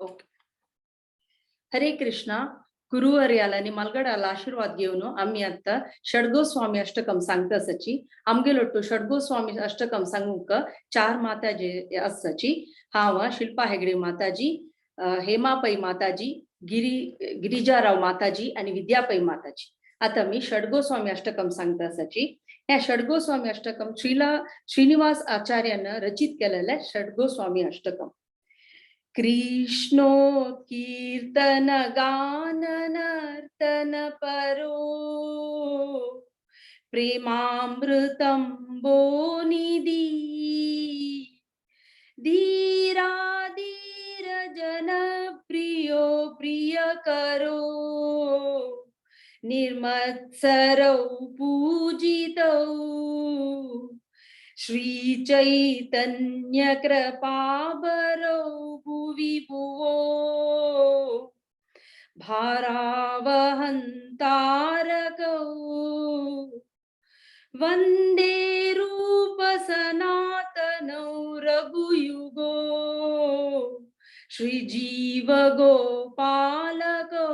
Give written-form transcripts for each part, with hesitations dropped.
Okay. हरे कृष्णा. गुरुवर्याला मलगडाला आशीर्वाद घेऊन आम्ही आता षडगोस्वामी अष्टकम सांगता सची आमगेलोट्टू षडगोस्वामी अष्टकम सांगूक चार माताजी असची. हाव शिल्पा हेगडे माताजी, हेमापै माताजी, गिरिजाराव माताजी आणि विद्यापै माताजी. आता मी षडगोस्वामी अष्टकम सांगता सची. या षडगोस्वामी अष्टकम श्रीनिवास आचार्यानं रचित केलेलं षडगोस्वामी अष्टकम. कृष्णोत्कीर्तन गान नर्तन परो प्रेमामृतं बोनिधी धीरा धीर जन प्रियो प्रिय करो निर्मत्सरौ पूजितौ श्री चैतन्य कृपाबरौ भुवि भुवो भारावहन्तारकौ वन्दे रूप सनातनौ रघुयुगो श्रीजीव गोपालकौ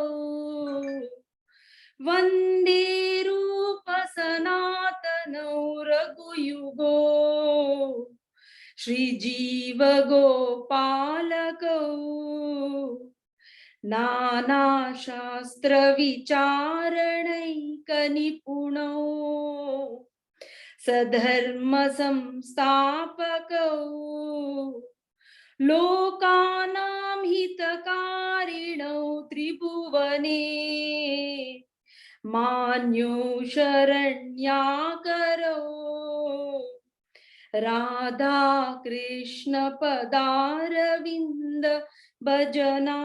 वन्दे रूप सनातनौ रघुयुगो श्रीजीव गोपालकौ नाना शास्त्र विचारणैक निपुणौ सधर्म संस्थापकौ लोकानां हितकारिणौ त्रिभुवने मान्यो शरण्याकरौ राधा कृष्ण पदारविंद भजना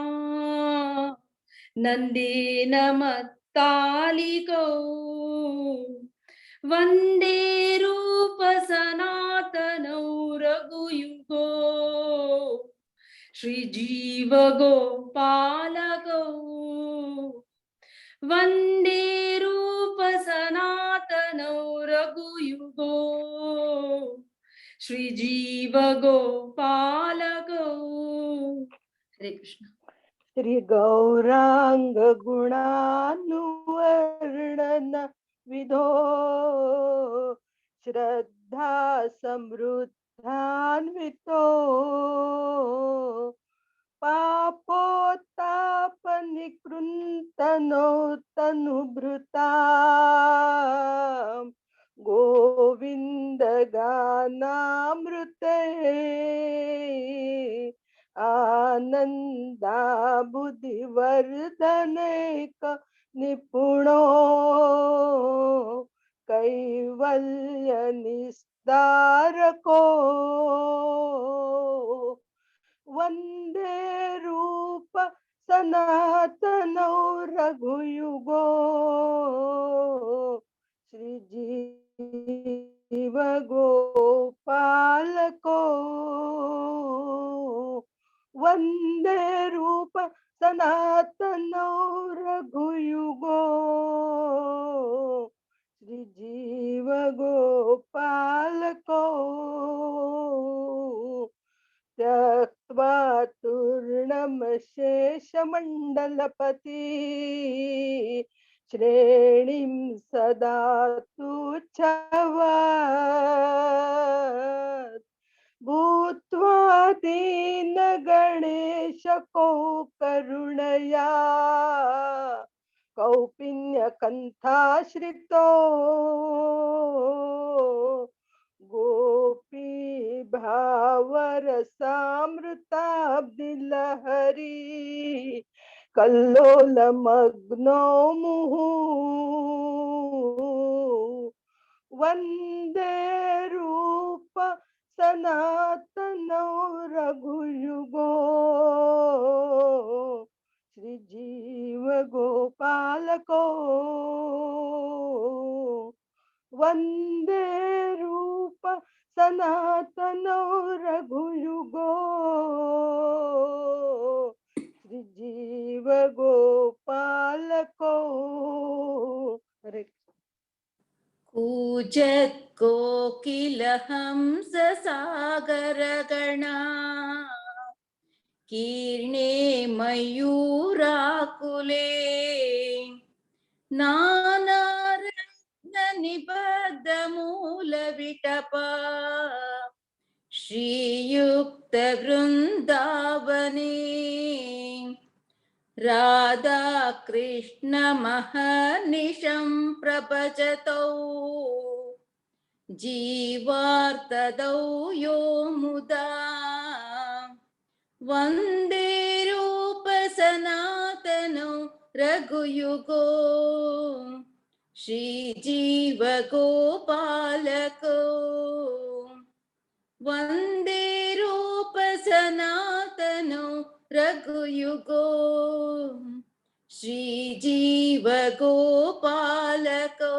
नंदेन मत्तालिकौ वन्दे रूप सनातनौ रघुयुगो श्रीजीव गोपालकौ वन्दे रूप सनातनौ रघुयुगो श्रीजीव गोपालकौ. हरे कृष्ण. श्री गौरांग गुणानुवर्णन विधो श्रद्धा समृद्धान्वितो पापोत्ताप निकृन्तनो तनुभृता गोविंद गानामृते आनंदा बुद्धिवर्धनेक निपुणो कैवल्य निस्तारको वंदे रूप सनातनौ रघुयुगो श्रीजीव गोपालको वंदे रूप सनातनौ रघुयुगो श्रीजीव गोपालको त्यक्त्वा तूर्णं शेषमण्डलपति श्रेणीं सदा तुच्छवत् भूत्वा दीन गणेश को करुणया कौपिन्यकण्ठाश्रितो गोपी भावरसामृताब्धिलहरी कल्लोलमग्नो मुहुः वन्दे रूप सनातनौ रघुयुगो श्रीजीव गोपालको वन्दे रूप सनातनौ रघुयुगो श्रीजीव गोपालको. हरे कूजत् कोकिल हंस सागर गणा कीर्णे मयूराकुले नानारत्ननिबद्धमूलविटपा श्रीयुक्तवृन्दावने राधा कृष्ण महर्निशं प्रभजतौ जीवार्तदौ यो मुदा वन्दे रूप सनातनो रघुयुगो श्रीजीव गोपालको वन्दे रूप सनातनो रघुयुगो श्रीजीव गोपालको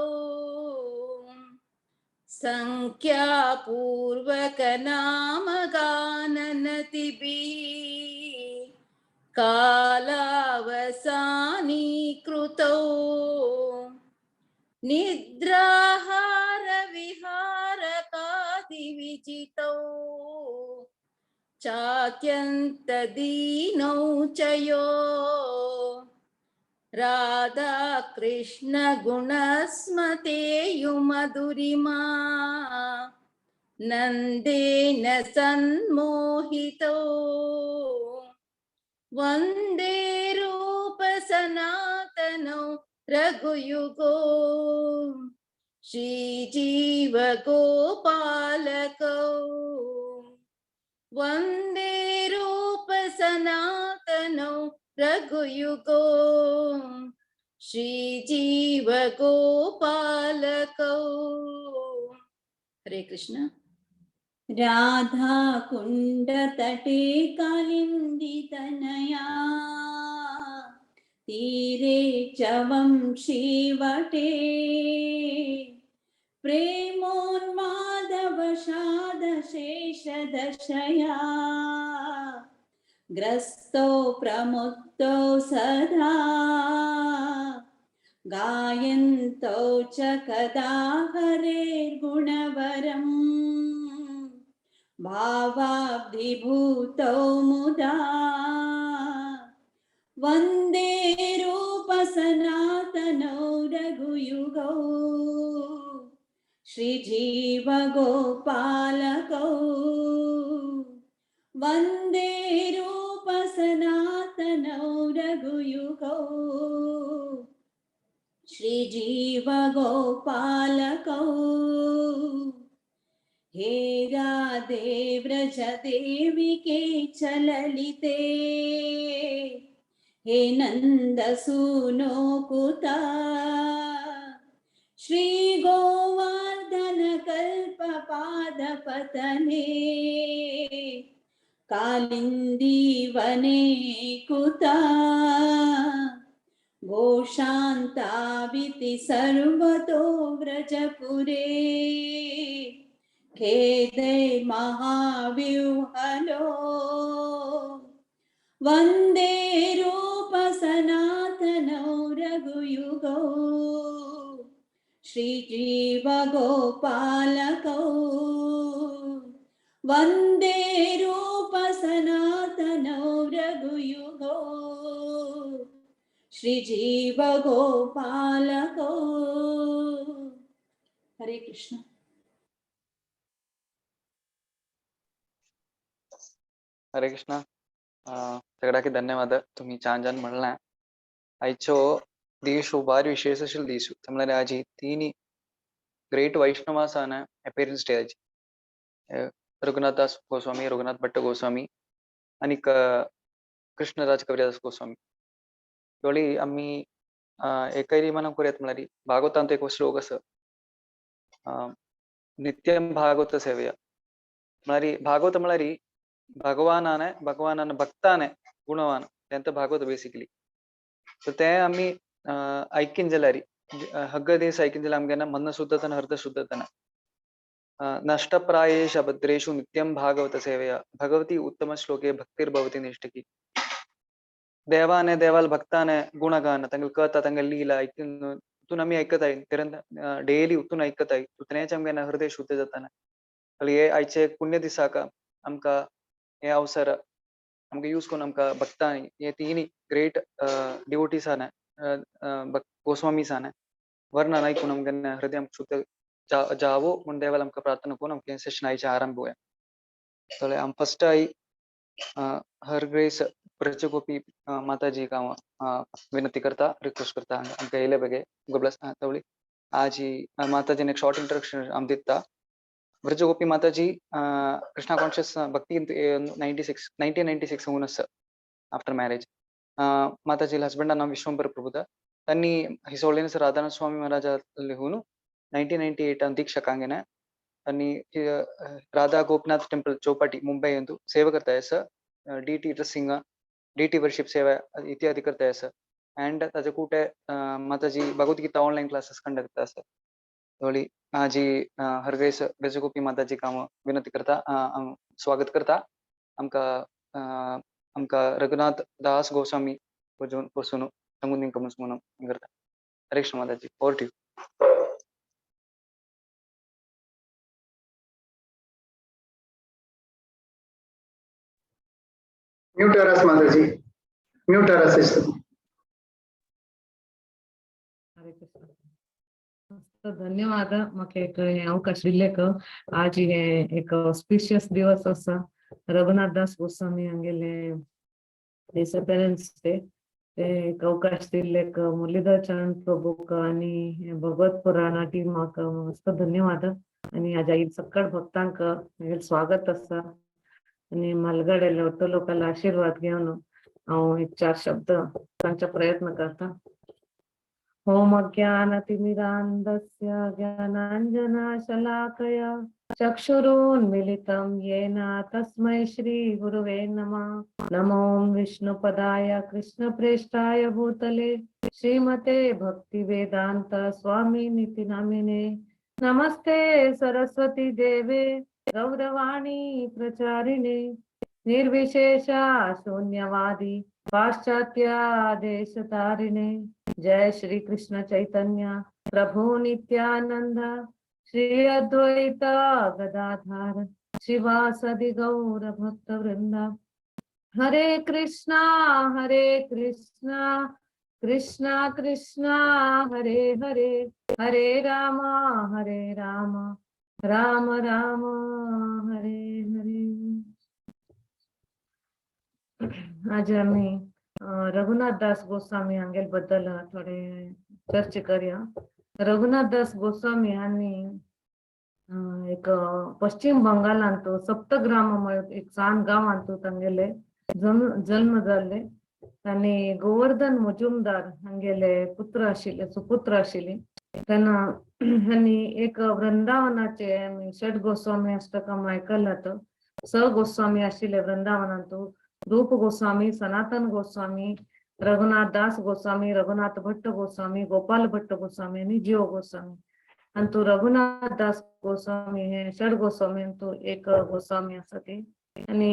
संख्यापूर्वक नाम गाननतिभिः कालावसानीकृतौ निद्राहार विहारकादिविजितौ चात्यन्तदीनौ च यो राधा कृष्ण गुणस्मतेयुमधुरिमा नन्देन सन्मोहितो वन्दे रूप सनातनो रघुयुगो श्रीजीव गोपालको वन्दे रूप सनातनो रघुयुगो श्रीजीव गोपालको। हरे कृष्ण। राधा कुंड तटे कालिंदी तीरे चवंशीवटे प्रेमोन्मादवशादशेषदशया ग्रस्तो प्रमुक्तो सदा गायन्तो च कदा हरेर्गुणवरम् भावाब्धिभूतौ मुदा वन्दे रूप सनातनौ रघुयुगौ श्रीजीव गोपालकौ वन्दे रूप सनातनौ रघुयुगौ श्रीजीव गोपालकौ हे राधे व्रज देवी के चललिते हे नंद सुनो कुता श्री गोवर्धन कल्प पाद पतने कालिंदी वने कुता गोशान्ताविति सर्वतो व्रजपुरे खेदे महाव्यूहलो वन्दे रूप सनातनौ रघुयुगौ श्रीजीव गोपालकौ वन्दे रूप सनातनौ रघुयुगौ श्रीजीव गोपालको। हरे कृष्ण। हरे कृष्ण. सगळ्याकी धन्यवाद. तुम्ही छान छान म्हणला. आयचो दीस बारी विशेषशील दीस म्हणल्यार आज तीन ग्रेट वैष्णवासान अपीयरन्स डे आज रघुनाथदास गोस्वामी, रघुनाथ भट्ट गोस्वामी आणि कृष्णराज कविराज गोस्वामी योळी आम्ही एकैरी मना करूयात म्हळ्यार भागवतांत एक श्लोक आसा नित्यम भागवत सेवया म्हळ्यार भागवत म्हळ्यार भगवानान भक्ताने गुणवान तेंत भागवत बेसिकली. सो ते आम्ही ऐकीन जाल्यार हग्ग दीस ऐकीन जाल्यार आमगे मन शुद्धतन हृदय शुद्धतन नष्टप्रायेष भद्रेषु नित्यम भागवत सेवया भगवती उत्तम श्लोके भक्तिर्भवती निष्ठकी. देवाने देवाल भक्ताने गुणगान तांगेल कथा तांगेल लीला हितून आमी ऐकताय डेली हितून ऐकताय तेच आमगे हृदय शुद्ध जाताना हे आयचे पुण्य दिसाक आमकां हे अवसर आमकां यूज करून आमकां भक्तांनी हे तिनी ग्रेट डिवोटीसांनी गोस्वामीसांनी वर्णन ऐकून आमकां हृदय शुद्ध जावो म्हूण देवाला आमकां प्रार्थना करून आमकां सेशन आयचे आरंभ होया. जाल्यार आम फर्स्ट आई हर ग्रेस ब्रजगोपी माताजी हांव विनंती करता, रिक्वेस्ट करता आमकां येयले बेगे गोब्लास तवळी आज ही माताजी एक शॉर्ट इंट्रोडक्शन आम दिता. ब्रजगोपी माताजी कृष्णा कॉन्शियस भक्ती 1996 होऊन आसा आफ्टर मॅरेज. माताजी हस्बंड नाव विश्वंभर प्रभुदा. त्यांनी हिज होलिनेस राधानाथ स्वामी महाराजा लिहून 1998 दीक्षा कांगेने त्यांनी राधा गोपनाथ टेंपल चौपाटी मुंबई ಎಂದು ಸೇವೆ करता है sir. DT dressing DT worship सेवा इत्यादि करता है सर. एंड ताजे कुठे माताजी भगवद्गीता ऑनलाइन क्लासेस कंडक्ट करता सर. थोडी आजी हरगेस ब्रजगोपी माताजी काम विनंती करता स्वागत करता आमका रघुनाथ दास गोस्वामी पासून सांगून कमस म्हणून करता. हरे कृष्ण माताजी, ओवर टू यू. म्यूट अरास माताजी, म्यूट अरास इस्तो. हरे कृष्ण. मस्त धन्यवाद म्हाका एक अवकाश दिल्लेक. आज हे एक ऑस्पिशियस दिवस आसा. रघुनाथ दास गोस्वामी हांगेले डिसअपियरन्स डे. एक अवकाश दिल्लेक मुरलीधर चरण प्रभूक आनी भगवत पुराणा टीमाक मस्त धन्यवाद. आनी हाज्या सकळ भक्तांक स्वागत आसा. आनी मालगड लोटो लोकांना आशीर्वाद घेवन हांव एक 4 शब्द सांगचा प्रयत्न करता. ओम अज्ञानतिमिरान्धस्य ज्ञानाञ्जनशलाकया चक्षुरुन्मीलितं येन तस्मै श्रीगुरुवे नमः. नमो विष्णुपदाय कृष्णप्रेष्ठाय भूतले श्रीमते भक्तिवेदान्त स्वामिनिति नामिने. नमस्ते सरस्वती देवे गौरवाणी प्रचारिणे निर्विशेषा शून्यवादी पाश्चात्य देशतारिणे. जय श्री कृष्ण चैतन्य प्रभु नित्यानंद श्री अद्वैत गदाधर शिवासदि गौर भक्त वृंद. हरे कृष्णा कृष्णा कृष्णा हरे हरे, हरे राम राम राम हरे हरे. आज आम्ही रघुनाथ दास गोस्वामी हांगेल बद्दल थोडे चर्चा करूया. रघुनाथ दास गोस्वामी हांनी एक पश्चिम बंगालांत सप्तग्राम एक सान गांवांत तांगेले जन्म जाल्ले. तांणी गोवर्धन मुजुमदार हांगेले पुत्र आशिल्ले, सुपुत्र आशिल्ली. तेन्ना हांणी एक वृंदावनाचे षड गोस्वामी अष्टकम आयकलात. स गोस्वामी आशिल्ले वृंदावनांत. रूप गोस्वामी, सनातन गोस्वामी, रघुनाथ दास गोस्वामी, रघुनाथ भट्ट गोस्वामी, गोपाल भट्ट गोस्वामी आणि जीव गोस्वामी. आणि तो रघुनाथ दास गोस्वामी हे षड गोस्वामी तो एक गोस्वामी आसा ते. आणि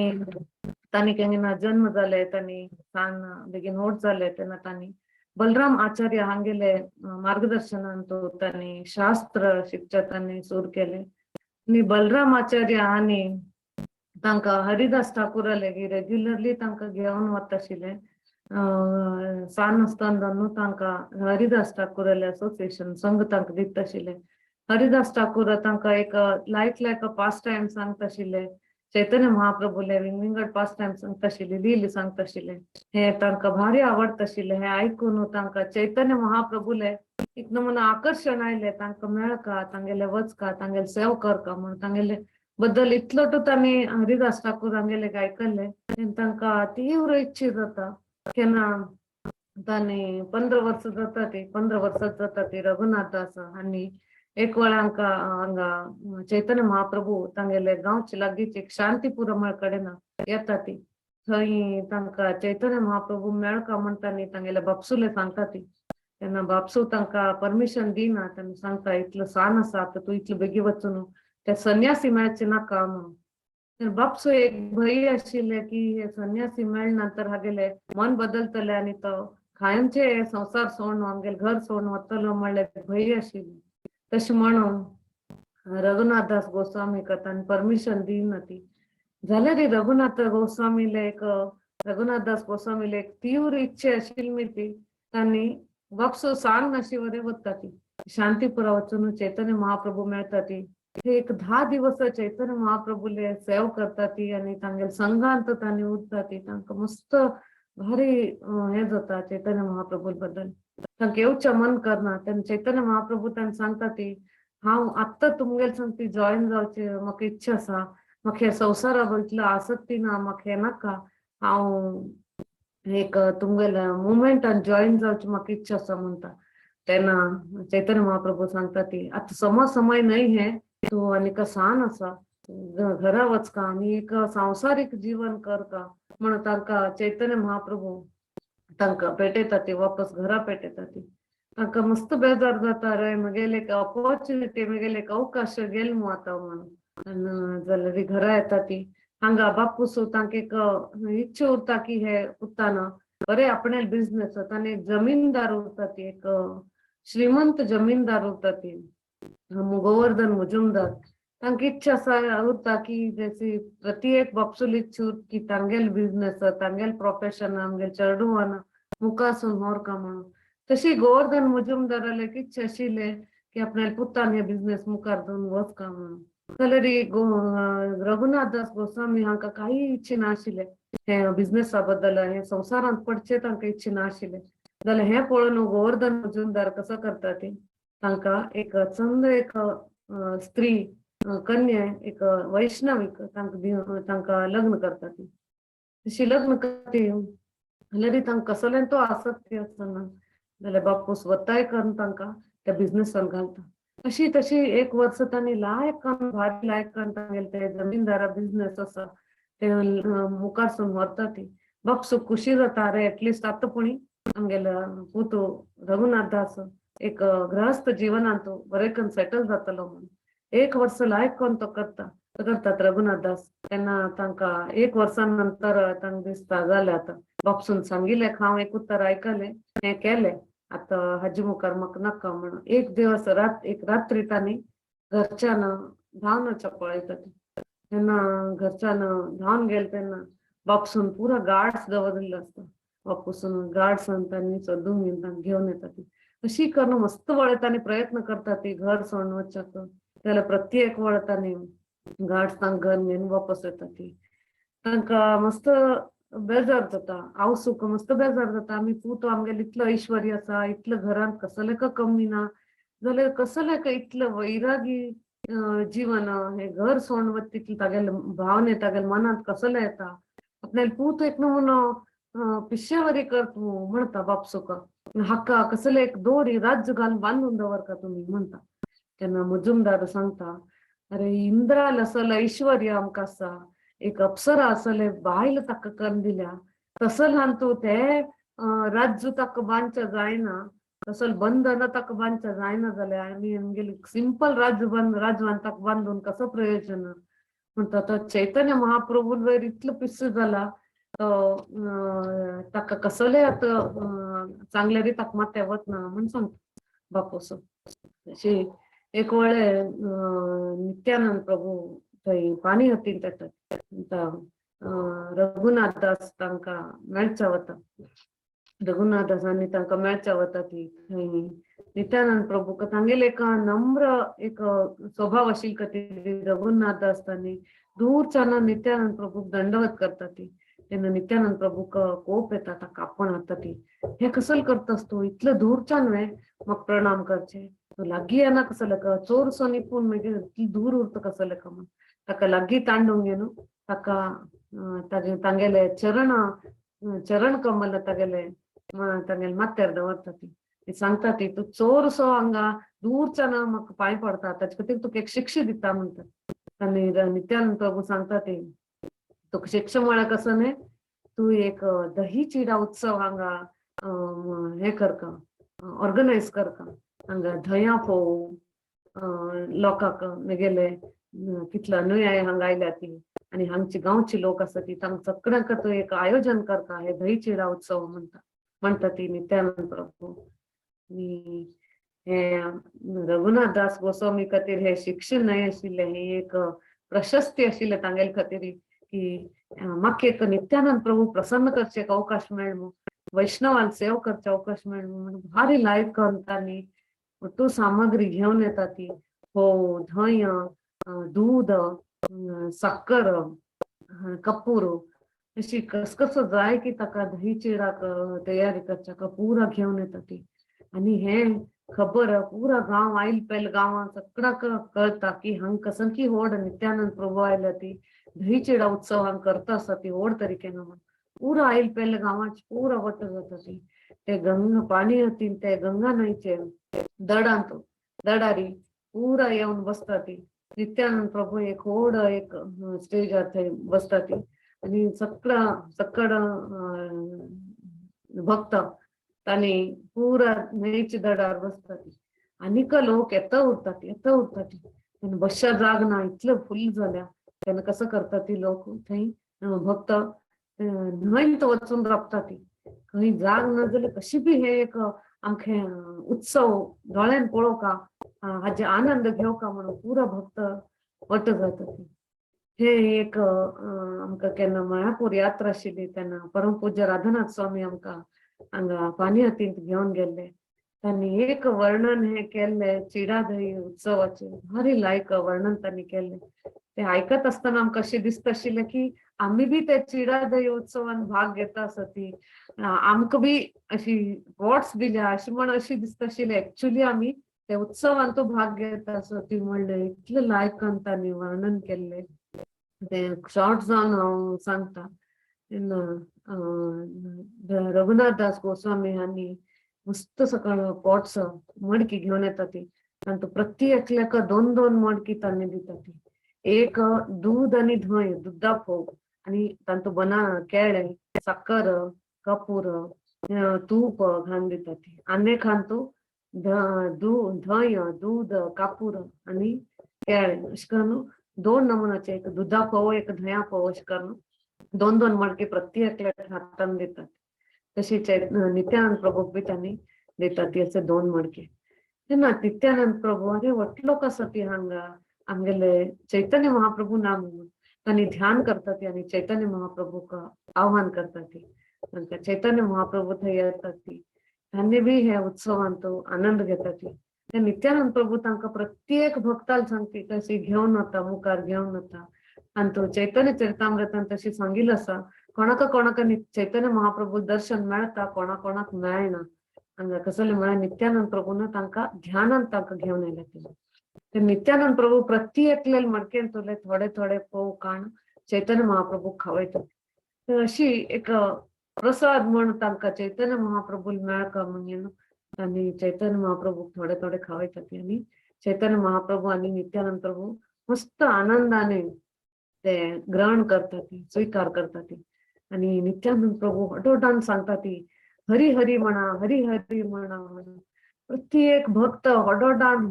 तांणी केन्ना जन्म जाले, तांणी सान बेगीन होट जाले तेन्ना तांणी बलराम आचार्य हांगेले मार्गदर्शनान तो तांणी शास्त्र शिकचे तांणी सुरू केले. आणि बलराम आचार्य हांणी तांका हरिदास ठाकूर रेग्युलरली तांका घेवन वता आशिल्ले. सान आसतना तांका हरिदास ठाकूर असोसिएशन संघ तांका दिता आशिल्ले. हरिदास ठाकूर तांका एक लायक पास टाइम सांगता आशिल्ले. चैतन्य महाप्रभूले विंगड पास टाइम सांगता आशिल्ले, लील सांगता आशिल्ले. हे तांका भारी आवडता आशिल्ले. हे आयकून तांका चैतन्य महाप्रभूले एक नमुना आकर्षण आयले. तांका मेळका, तांगेले वचका, तांगेले सेव करका म्हणून तांगेले बद्दल इतलोट तांणी हरिदास ठाकूर हांगेले आयकल्ले. तांका तीव्र इच्छा जाता केन्ना तांणी 15 वर्स जाता ती रघुनाथ दास हांणी एक वेळ हांगा चैतन्य महाप्रभू तांगेले गांवचे लागींच एक शांतीपुरा मळ कडेन येता ती. थंय तांका चैतन्य महाप्रभू मेळका म्हण तांणी तांगेले बापसूले सांगता ती. तेन्ना बापसू तांका परमिशन दिना. तांणी सांगता इतलो सान आसा तूं इतलो बेगी वचून ते संन्यासी मेळचे नाका म्हणून. बापसू एक भंय आशिल्ले की हे संन्यासी मेळ नंतर हागेले मन बदलतले आनी तो कायमचे संसार सोडून आमगेले घर सोडून वतलो म्हणले भंय आशिल्ली. तशें म्हणून रघुनाथ दास गोस्वामी तांणी परमिशन दिना ती. जाल्यार रघुनाथ गोस्वामीले एक रघुनाथदास गोस्वामीला एक तीव्र इच्छा आशिल्ली मी ती तांणी वापसो सांग नाशिवरे वता ती शांतीपुरा वचून चैतन्य महाप्रभू मेळता ती ते एक 10 दिवस चैतन्य महाप्रभूले सेव करता ती आणि तांगेल संघांत तांणी उरता ती तांकां मस्त भारी हे जाता चैतन्य महाप्रभू बद्दल तांकां येवचें मन करना तेन्ना चैतन्य महाप्रभू तांकां सांगता ती हांव आत्तां तुमगेल सांगती जॉइन जावचें म्हाका इच्छा आसा म्हाका हे संवसारा बद्दल आसक्ती ना म्हाका हे नाका हांव एक तुमगेल मुवमेंटान जॉइन जावचें म्हाका इच्छा आसा म्हणटा तेन्ना चैतन्य महाप्रभू सांगता ती आतां समय न्हय हे तूं आनीक सान आसा घरा वचका आनी एक सांसारीक जीवन करता म्हणून तांकां चैतन्य महाप्रभू तांकां पेटयता ती वापस घरा पेटयता ती तांकां मस्त बेजार जाता रे म्हगेले एक ऑपॉर्च्युनिटी म्हगेले एक अवकाश गेल मू आतां म्हणून जाल्यार घरा येता ती हांगा बापूस तांकां एक इच्छा उरता की हे पुताना बरे आपणे बिझनेस तांणी एक जमीनदार उरता ती एक श्रीमंत जमीनदार उरता ती गोवर्धन मुजुमदार तांकां इच्छा आसा उरता की जैसी प्रत्येक बापसूल इच्छा की तांगेल बिझनेस तांगेल प्रोफेशन आमगेल चेडूवान मुखासून व्हरका म्हणून तशी गोवर्धन मुजुमदाराले एक इच्छा आशिल्ले की आपल्या पुतान हे बिझनेस मुखार घेवन वचका म्हणून जाल्यार रघुनाथदास गोस्वामी हांकां काही इच्छा नाशिल्ले हे बिझनेसा बद्दल हे संवसारांत पडचे तांकां इच्छा नाशिल्ले जाल्यार हे पळोवन गोवर्धन मुजुमदार कसो करता ती तांकां एक चंद एक स्त्री कन्या एक वैष्णवीक तांकां लग्न करता ती तशी लग्न करता जाल्यार तांकां कसलें तो आसक्ती आसना जाल्यार बापूस वताय करून तांकां त्या बिझनेसान घालता अशी तशी एक वर्स तांणी लायकान भारी लायकान तांगेले ते जमीनदारा बिझनेस आसा ते मुखारसून व्हरता ती बापसूक खुशी जाता रे एटलिस्ट आतां पुणी आमगेलो पुतू रघुनाथदास एक गृहस्थ जिवनांत बरे करून सेटल जातलो म्हणून एक वर्स लायकान तो करतात रघुनाथदास तेन्ना तांकां एक वर्सा नंतर तांकां दिसता जालें आतां बापसून सांगिल्लें हांव एक उत्तर आयकलें हें केलें आतां हाजे मुखार म्हाका नाका म्हणून एक दिवस एक रात्री तांणी घरच्यान धांवन वचप पळयता तेन्ना घरच्यान धांवन गेले तेन्ना बापसून पुरो गार्ड्स दवरिल्लो आसता बापूसून गार्ड्सान तांणी सोदून घेवन तांकां घेवन येता ती अशी करून मस्त वेळ तांणी प्रयत्न करता ती घर सोडून वचपाक जाल्यार प्रत्येक वेळ तांणी गार्ड्स तांकां घर घेवन वापस येता ती तांकां मस्त बेजार जाता हांव सुख मस्त बेजार जाता आमी पुतो आमगेलो इतलो ऐश्वर्य आसा इतलो घरांत कसलें का कमी ना जाल्यार कसलें का इतलो वैरागी जीवन हे घर सोडून वता तितले तागेले भावने तागेले मनांत कसलें येता आपल्याले पूत एक नमुनो पिश्यावरी करता म्हणटा बापसूक हाका कसलें एक दोरी राज्य घालून बांदून दवरका तुमी म्हणटा तेन्ना मुजुमदार सांगता अरे इंद्राल असलें ऐश्वर्य आमकां आसा एक अप्सरा असले बायल ताका करून दिल्या तसल तूं ते राज्य ताका बांदचे जायना तसल बंधन ताका बांदचे जायना जाल्यार आमी आमगेली सिंपल राजवान ताका बांदून कसो प्रयोजन म्हणटा तो चैतन्य महाप्रभू वयर इतलो पिस्स जाला ताका कसले आतां चांगले रिताक माते वतना म्हण सांगता बापूस अशी एक वेळे नित्यानंद प्रभू थंय पाणी हातीन येतात रघुनाथदास तांकां मेळच्या वता रघुनाथदासांनी तांकां मेळच्या वता ती थंय नित्यानंद प्रभू तांगेले एक नम्र एक स्वभाव आशिल्लो ती रघुनाथदास तांणी दूरच्यान नित्यानंद प्रभूक दंडवत करता ती तेन्ना नित्यानंद प्रभूक कोप येता ताका आपण आता ती हे कसले करतास तूं इतलो दूरच्यान म्हाका प्रणाम करचे तूं लागीं येना कसले का चोरसो निपूण मागीर दूर उरता कसले का म्हण ताका लागीं तांडूंक न्हू ताका तांगेले चरण कमल तागेले माथ्यार दवरता ती सांगता ती तूं चोरसो हांगा दूरच्यान म्हाका पांय पडता ताचे खातीर तुका एक शिक्षा दिता म्हणटा आनी नित्यानंद प्रभू सांगता ती तुका शिक्षा म्हळ्यार कसो न्ही तूं एक दही चिडा उत्सव हांगा हे करका ऑर्गनायज करका हांगा धंया फोव लोकांक म्हगेले कितलो अनुयाय हांगा आयल्या ती आनी हांगची गांवची लोक आसा ती तांकां सगळ्यांक तूं एक आयोजन करता हे दही चिडा उत्सव म्हणटा ती नित्यानंद प्रभू हे रघुनाथदास गोस्वामी खातीर हे शिक्षण न्हय आशिल्ले हे एक प्रशस्ती आशिल्ले तांगेले खातीर की म्हाका एक नित्यानंद प्रभू प्रसन्न करचे एक अवकाश मेळ्ळो, वैष्णवाल सेव करचे अवकाश मेळ्ळो म्हणून भारी लायक करतानी तू सामग्री घेऊन येता ती हो धंय दूध साखर कपूर अशी कसकस जाय की ताका दही चिडाक तयारी करच्या पुरा घेऊन येता ती आणि हे खबर पुरा गांव आईल पेल गांवां सगळ्याक कळता की हांग कसंकी होड नित्यानंद प्रभू आयला ती दही चिडा उत्सव हांग करता आसा ती होड तरीकेन पुरा आईल पेल गांवाची पुरा वट जाता ती ते गंगा पाणी हतीन ते गंगा न्हंयचे दडांत दडारी पुरा येऊन बसता ती नित्यानंद प्रभू एक होड एक स्टेजार थंय बसता ती आणि सकड भक्त तानी पुरा न्हंयच्या दडार बसता ती आनीक लोक येता उरता ती तेन्ना बसच्या जाग ना इतले फुल जाल्या तेन्ना कसं करता ती लोक थंय भक्त न्हंयत वचून राबता ती खंय जाग ना जाल्यार कशी बी हे एक आमचे उत्सव दोळ्यान पळोवका हाजे आनंद घेवका म्हणून पुरा भक्त वट जाता ती हे एक आमकां केन्ना मायापूर यात्रा आशिल्ली तेन्ना परमपूज्य राधानाथ स्वामी आमकां हांगा पानी हातींत घेवन गेल्ले तांणी एक वर्णन हे केल्ले चिडादही उत्सवाचे भारी लायक वर्णन तांणी केल्ले ते आयकत आसतना आमकां अशें दिसता आशिल्लें की आमी बी ते चिडादही उत्सवान भाग घेता आसा ती आमकां बी अशी वॉट्स दिल्या अशें म्हण अशें दिसता आशिल्लें एक्चुअली आमी ते उत्सवान तो भाग घेता आसा ती म्हणलें इतलें लायकान तांणी वर्णन केल्लें ते शॉर्ट जावन हांव सांगता तेन्ना रघुनाथ दास गोस्वामी हांणी मस्त सकाळ पॉट्स मडकी घेवन येता ती तांकां प्रत्येक दोन दोन मडकी तांणी दिता ती एक दूध आणि धंय दुधा फोव आणि तांचो केळे साखर कपूर तूप घालून दिता ती आनेक हांतू धंय दूध कापूर आणि केळे अशें करून दोन नमुन्याचे एक दुधा फोव एक धंया फोव अशें करून दोन दोन मडके प्रत्येक हातान दितात तशेंच नित्यानंद प्रभूक बी तांणी दितात ती असे दोन मडके तेन्ना नित्यानंद प्रभू अरे वटलोक आसा ती हांगा आमगेले चैतन्य महाप्रभू नाम तांणी ध्यान करता ती आनी चैतन्य महाप्रभूक आव्हान करता ती तांकां चैतन्य महाप्रभू थंय येतात ती तांणी बी हे उत्सवान तो आनंद घेता ती ते नित्यानंद प्रभू तांकां प्रत्येक भक्ताल सांगती तशी घेवन वता मुखार घेवन वता आणि तो चैतन्य चरितामृतान तशी सांगिल्लो आसा कोणाक चैतन्य महाप्रभू दर्शन मेळटा कोणाक मेळना हांगा कसले म्हळ्यार नित्यानंद प्रभून तांकां ध्यानान तांकां घेवन आयले ते नित्यानंद प्रभू प्रत्येक मडकेन तुले थोडे थोडे पोव काण चैतन्य महाप्रभू खावयता अशी एक प्रसाद म्हण तांकां चैतन्य महाप्रभू मेळका म्हणून आनी चैतन्य महाप्रभू थोडे थोडे खावयता ती आनी चैतन्य महाप्रभू आनी नित्यानंद प्रभू मस्त आनंदाने ते ग्रहण करता ती स्वीकार करता ती आणि नित्यानंद प्रभू हटोटान सांगता ती हरी हरी म्हणा हरी हरी म्हणा प्रत्येक भक्त हडोडान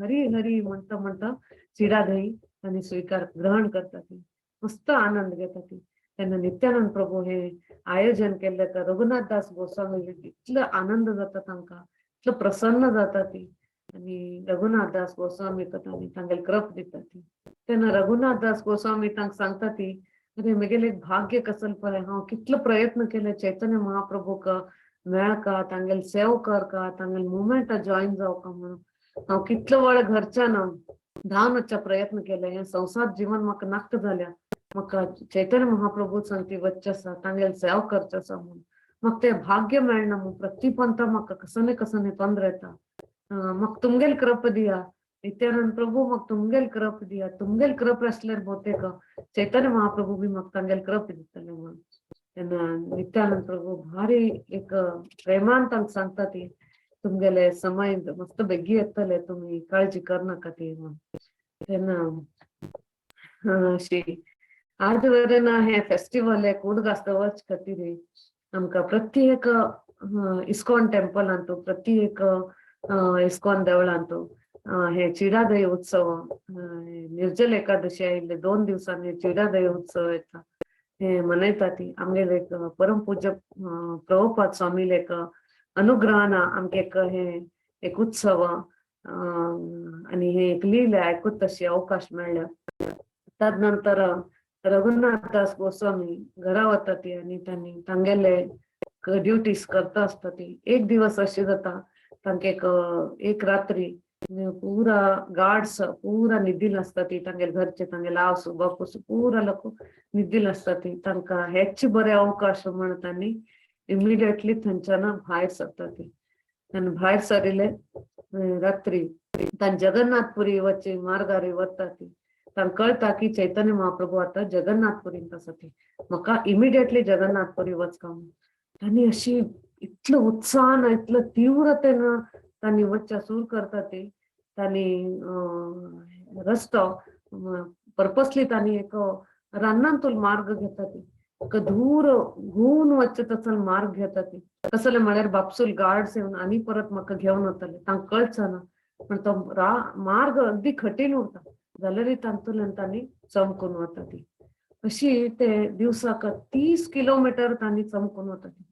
हरी हरी म्हणता चिडादही आणि स्वीकार ग्रहण करता ती मस्त आनंद घेता ती तेन्ना नित्यानंद प्रभू हे आयोजन केले तर रघुनाथ दास गोस्वामी इतलो आनंद जाता तांकां इतलो प्रसन्न जाता ती आणि रघुनाथ दास गोस्वामी तांगेल कृप दिता ती तेन्ना रघुनाथ दास गोस्वामी तांकां सांगता ती अरे म्हगेलें एक भाग्य कसल पळय हांव कितलो प्रयत्न केले चैतन्य महाप्रभूक मेळका तांगेल सेव करका तांगेल मुवमेंटा जॉईन जावका म्हणून हांव कितलो वेळ घरच्यान धांवन वचचा प्रयत्न केले हे संसार जीवन म्हाका नाका जाल्या म्हाका चैतन्य महाप्रभू सांगती वच्चे आसा तांगेल सेव करचें आसा म्हणून म्हाका तें भाग्य मेळना म्हणून प्रतिपंत म्हाका कसने तोंदर येता म्हाका तुमगेल कृप दिया नित्यानंद प्रभू म्हाका तुमगेल कृप दिया तुमगेल कृप आसल्यार भोवतेक चैतन्य महाप्रभू बी म्हाका तांगेल कृप दितले म्हणून तेन्ना नित्यानंद प्रभू भारी एक प्रेमान तांकां सांगता ती तुमगेले समय मस्त बेगी येतले तुमी काळजी करनाका ती म्हणून तेन्ना अशी आज वरेन हे फेस्टिवल हे कूडगास्त वच खातीर आमकां प्रत्येक इस्कॉन टेम्पलांत प्रत्येक इस्कॉन देवळांत हे चिडादही उत्सव निर्जल एकादशी आयिल्ले 2 दिवसांनी चिडादही उत्सव येता हे मनयता ती आमगेले एक परमपूज्य प्रभुपाद स्वामीले एक अनुग्रहान आमकां हे एक उत्सव आणि हे एक लीले आयकूत तशी अवकाश मेळ्ळ्या ताद नंतर रघुनाथ दास गोस्वामी घरा वता ती आणि त्यांनी तांगेले ड्युटीज करता असता ती एक दिवस अशी जाता तांके एक रात्री पूरा गार्ड्स पूरा निद्दिल असता ती तांगेल घरचे तांगे लावसु बापूसु पूरा लोक निद्दिल असता ती तांका ಹೆಚ್ಚು बरे अवकाश म्हण तांणी इमिडिएटली थंयच्यान भायर सरता ती आनी भायर सरिले रात्री तान जगन्नाथपुरी वच्चे मार्गारी वता ती तांकां कळटा की चैतन्य महाप्रभू आता जगन्नाथपुरींत आसा ती म्हाका इमिडिएटली जगन्नाथपुरी वचका म्हूण तांणी अशी इतलो उत्साहान इतलो तीव्रतेन तांणी वच्चा सूर करता ती तांणी रस्तो पर्पसली तांणी एक रानांतून मार्ग घेता ती दूर घुवन वच्चे तसले मार्ग घेता ती कसले म्हळ्यार बापसूल गार्ड्स येवन आनी परत म्हाका घेवन वतले तांकां कळचा ना पण तो मार्ग अगदी कठीण उरता जाल्यारय तांतूंतल्यान तांणी चमकून वता ती अशी ते दिवसाक 30 किलोमीटर तांणी चमकून वता ती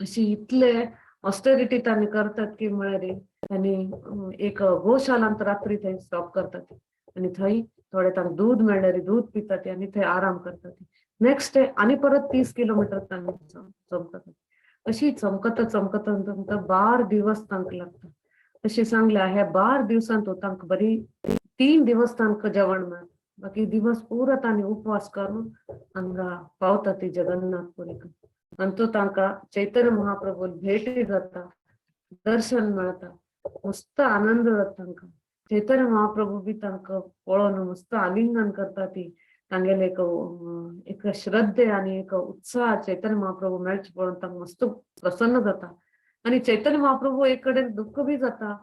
अशी इतले ऑस्टेरिटी तांणी करतात की म्हळ्यार तांणी एक गोशालांत रात्री थंय स्टॉप करतात आणि थंय थोडे तांकां दूध मेळल्यार दूध पितात आणि थंय आराम करतात नेक्स्ट डे आणि परत 30 किलोमीटर तांणी चमकतात अशी चमकता चमकता 12 दिवस तांकां लागता अशें सांगल्या ह्या 12 दिवसांत तांकां बरी 3 दिवस तांकां जेवण मेळटा बाकी दिवस पुरो तांणी उपवास करून हांगा पावता ती जगन्नाथपुरीक आनी तो तांकां चैतन्य महाप्रभू भेटी जाता दर्शन मेळटा मस्त आनंद जाता तांकां चैतन्य महाप्रभू बी तांकां पळोवन मस्त आलिंगन करता ती तांगेले एक श्रद्धे आणि एक उत्साह चैतन्य महाप्रभू मेळचे पळोवन तांकां मस्त प्रसन्न जाता आणि चैतन्य महाप्रभू एक कडेन दुःख बी जाता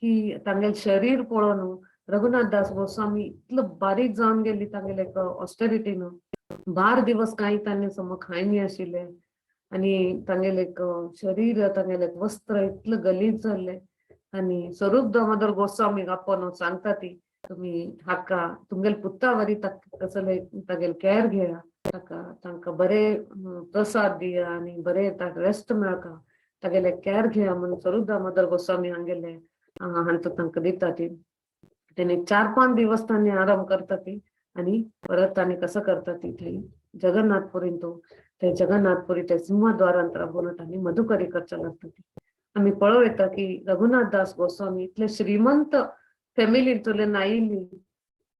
की तांगेले शरीर पळोवन रघुनाथ दास गोस्वामी इतलो बारीक जावन गेली तांगेले ऑस्टेरिटीन 12 दिवस काही तांणी सम खायनी आशिल्ले आणि तांगेले शरीर तांगेले वस्त्र इतलं गलीज जाल्ले आणि स्वरूप दामोदर गोस्वामी आपोवन सांगता ती तुम्ही हाका तुमगेल पुत्तावरी कसले तागेल केअर घेया तांकां बरे प्रसाद दिया आणि बरे ताका रेस्ट मेळका तागेले केअर घेया म्हणून स्वरूप दामोदर गोस्वामी हांगेले हांत तांकां दिता ती तेणे 4-5 दिवस तांणी आराम करता ती आणि परत तांणी कसं करता ती थंय जगन्नाथपुरींत ते जगन्नाथपुरी ते सिंहद्वारांत राबून तांणी मधुकरी करच्या लागता ती आम्ही पळोव येता की रघुनाथ दास गोस्वामी इतले श्रीमंत फॅमिलींतल्यान आयिल्ली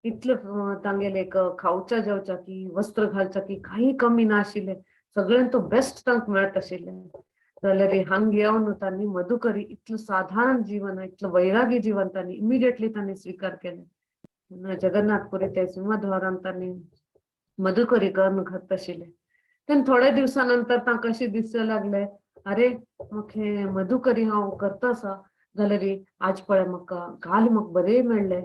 इतलं तांगेले खावच्या जेवच्या की वस्त्र घालच्या की काही कमी नाशिल्ले सगळ्यां तो बेस्ट तांकां मेळत आशिल्ले जाल्यार हांग येवन तांणी मधुकरी इतलं साधारण जीवन इतलं वैरागी जीवन तांणी इमिडिएटली तांणी स्वीकार केले जगन्नाथपुरी ते सिंहद्वारांत तांणी मधुकरी करून खात आशिल्ले तेन्ना थोड्या दिवसानंतर तांकां अशें दिसचे लागले अरे म्हाका मधुकरी हांव करता आसा जाल्यार आज पळय म्हाका काल म्हाका बरे मेळ्ळे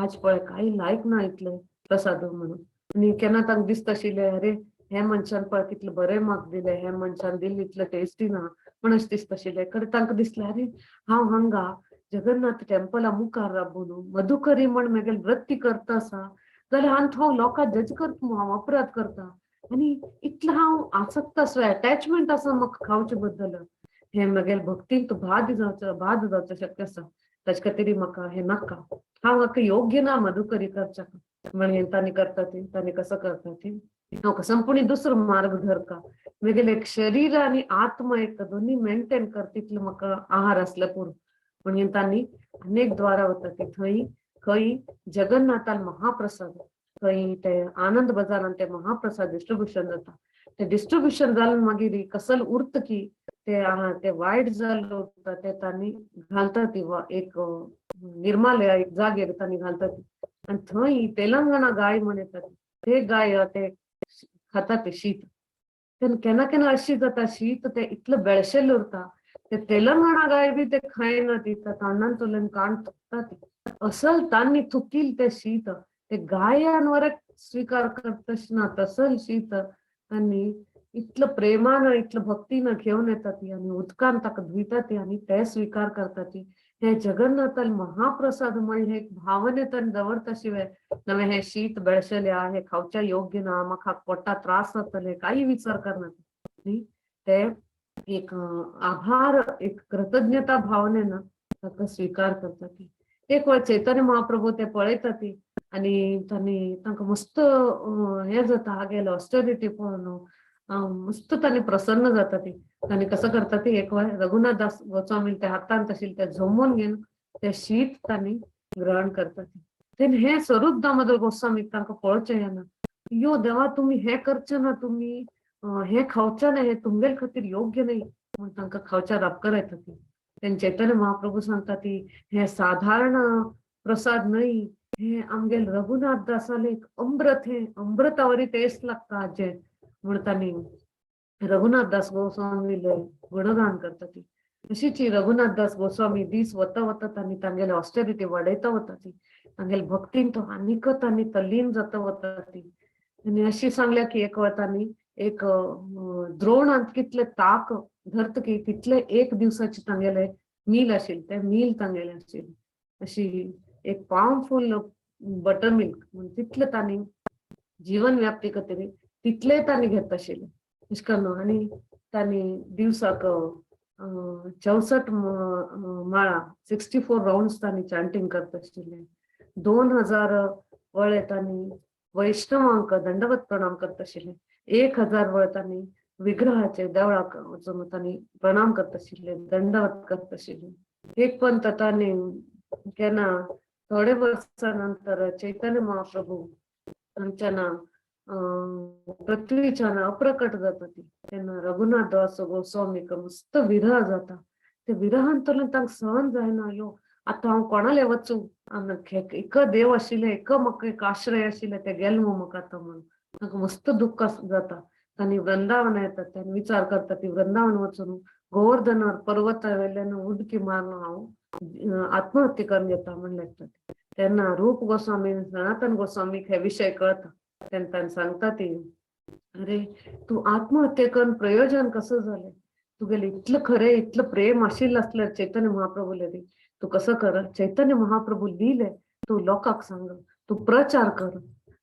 आज पळय काही लायक ना इतले प्रसाद म्हणून आनी केन्ना तांकां दिसता आशिल्ले अरे हे मनशान पळय कितले बरे म्हाका दिले हे मनशान दिल्ले इतले टेस्टी ना म्हण अशें दिसता आशिल्ले खरें तांकां दिसलें अरे हांव हांगा जगन्नाथ टेम्पला मुखार राबून मधुकरी म्हण म्हगेले वृत्ती करता आसा जाल्यार हांव लोकांक जज करता हांव अपराध करता आणि इतलं हांव आसक्त आसा अटॅचमेंट आसा म्हाका खावचे बद्दल हे म्हगेले भक्तीक बाद जावचो शक्य आसा ताचे खातीर म्हाका हे नाका हांव म्हाका योग्य ना मधुकरी करच्याक म्हण तांणी करता ती तांणी कसं करता ती हांव संपूर्ण दुसरो मार्ग धरता म्हगेले एक शरीर आणि आत्मा एक दोन्ही मेंटेन करता तितलो म्हाका आहार आसले पुरो म्हणून तांणी अनेक द्वारा वता ती थंय खंय जगन्नाथान महाप्रसाद थंय ते आनंद बाजारान ते महाप्रसाद डिस्ट्रीब्युशन जाता ते डिस्ट्रीब्युशन जावन मागीर कसल उरता की ते वायट जाल्लो उरता ते तांणी घालता ती एक निर्मालय एक जागेर तांणी घालता ती आनी थंय तेलंगणा गाय म्हण येता ते गाय ते खाता ते शीत तेन्ना केन्ना केन्ना अशी जाता शीत ते इतलो बेळशेल्लो उरता ते तेलंगणा गाय बी ते खायना ती तोंडांतल्यान काण थुकता ती असल तांणी थुकील ते शीत ते गायांवर स्वीकार करता तसल शीत तांणी इतलं प्रेमान इतलं भक्तीनं घेऊन येता ती आणि उदकान ताका धुयता ती आणि ते स्वीकार करता ती हे जगन्नाथान महाप्रसाद म्हणजे हे भावनेतन दवरता शिवाय नवे हे शीत बेळशेले हे खावच्या योग्य ना म्हाका पोटा त्रास जातले काही विचार करना ते एक आभार एक कृतज्ञता भावनेनं ताका स्वीकार करता ती एक वेळ चैतन्य महाप्रभू ते पळयता ती आणि तांकां मस्त हे जाता हागेलो ऑस्टेरिटी पळोवन मस्त तांणी प्रसन्न जाता ती तांणी कसं करता ती एक वेळ रघुनाथ दास गोस्वामी ते हातांत आशिल्ले ते झोमून घेवन ते शीत तांणी ग्रहण करता ती तेन्ना हे स्वरूप दामोदर गोस्वामी तांकां पळोवचें येना यो देवा तुम्ही हे करचे ना तुम्ही हे खावचे ना हे तुमगे खातीर योग्य नाही म्हण तांकां खावच्या रापकर येता ती तेन्ना चैतन्य महाप्रभू सांगता ती हे साधारण प्रसाद नाही हे आमगेल रघुनाथ दासाले एक अमृत हे अमृतावरी टेस्ट लागता हाजे म्हण तांणी रघुनाथ दास गोस्वामीले गुणगान करता ती अशीच ही रघुनाथ दास गोस्वामी दीस वता वता तांणी तांगेले ऑस्टेरिटी वाडयता वता ती तांगेल भक्तीन तो आनीक तांणी तल्लीन जाता वता ती आनी अशी सांगल्या की एक वेळ तांणी एक द्रोणांत कितले ताक धरतकी तितले एक दिवसाचे तांगेले मील आशिल्ले ते मील तांगेले आशिल्ले अशी एक पावरफुल बटर मिल्क म्हण तितले तांणी जीवन व्याप्ती खातीर तितले तांणी घेत आशिल्ले अशें करून आनी तांणी दिवसाक 64 माळा 64 राउंड्स तांणी चॅन्टिंग करत आशिल्ले 2000 वळे तांणी वैष्णवांक दंडवत प्रणाम करत आशिल्ले 1000 वळ तांणी विग्रहाचे देवळाक वचून तांणी प्रणाम करत आशिल्ले दंडवत करत आशिल्ले एक पंत तांणी केन्ना थोडे वर्सां नंतर चैतन्य महाप्रभू हांच्याना पृथ्वीच्यान अप्रकट जाता ती तेन्ना रघुनाथ दास गोस्वामीक मस्त विरह जाता ते विरहांतल्यान तांकां सहन जायना यो आतां हांव कोणाले वचूं एक देव आशिल्ले एक म्हाका एक आश्रय आशिल्ले ते गेले म्हाका आतां म्हणून तांकां मस्त दुख्ख जाता तांणी वृंदावन येता तांणी विचार करता ती वृंदावन वचून गोवर्धनार पर्वता वयल्यान उडकी मारून हांव आत्महत्या करून घेता म्हण लेखता तेन्ना रूप गोस्वामी सनातन गोस्वामीक हे विशय कळता तेन्ना तांणी सांगता ती अरे तू आत्महत्या करून प्रयोजन कसं झाले तुगेले इतलं खरे इतलं प्रेम आशिल्लें असल्यार चैतन्य महाप्रभूले दी तू कसं कर चैतन्य महाप्रभू लिहिले तू लोकांक सांग तू प्रचार कर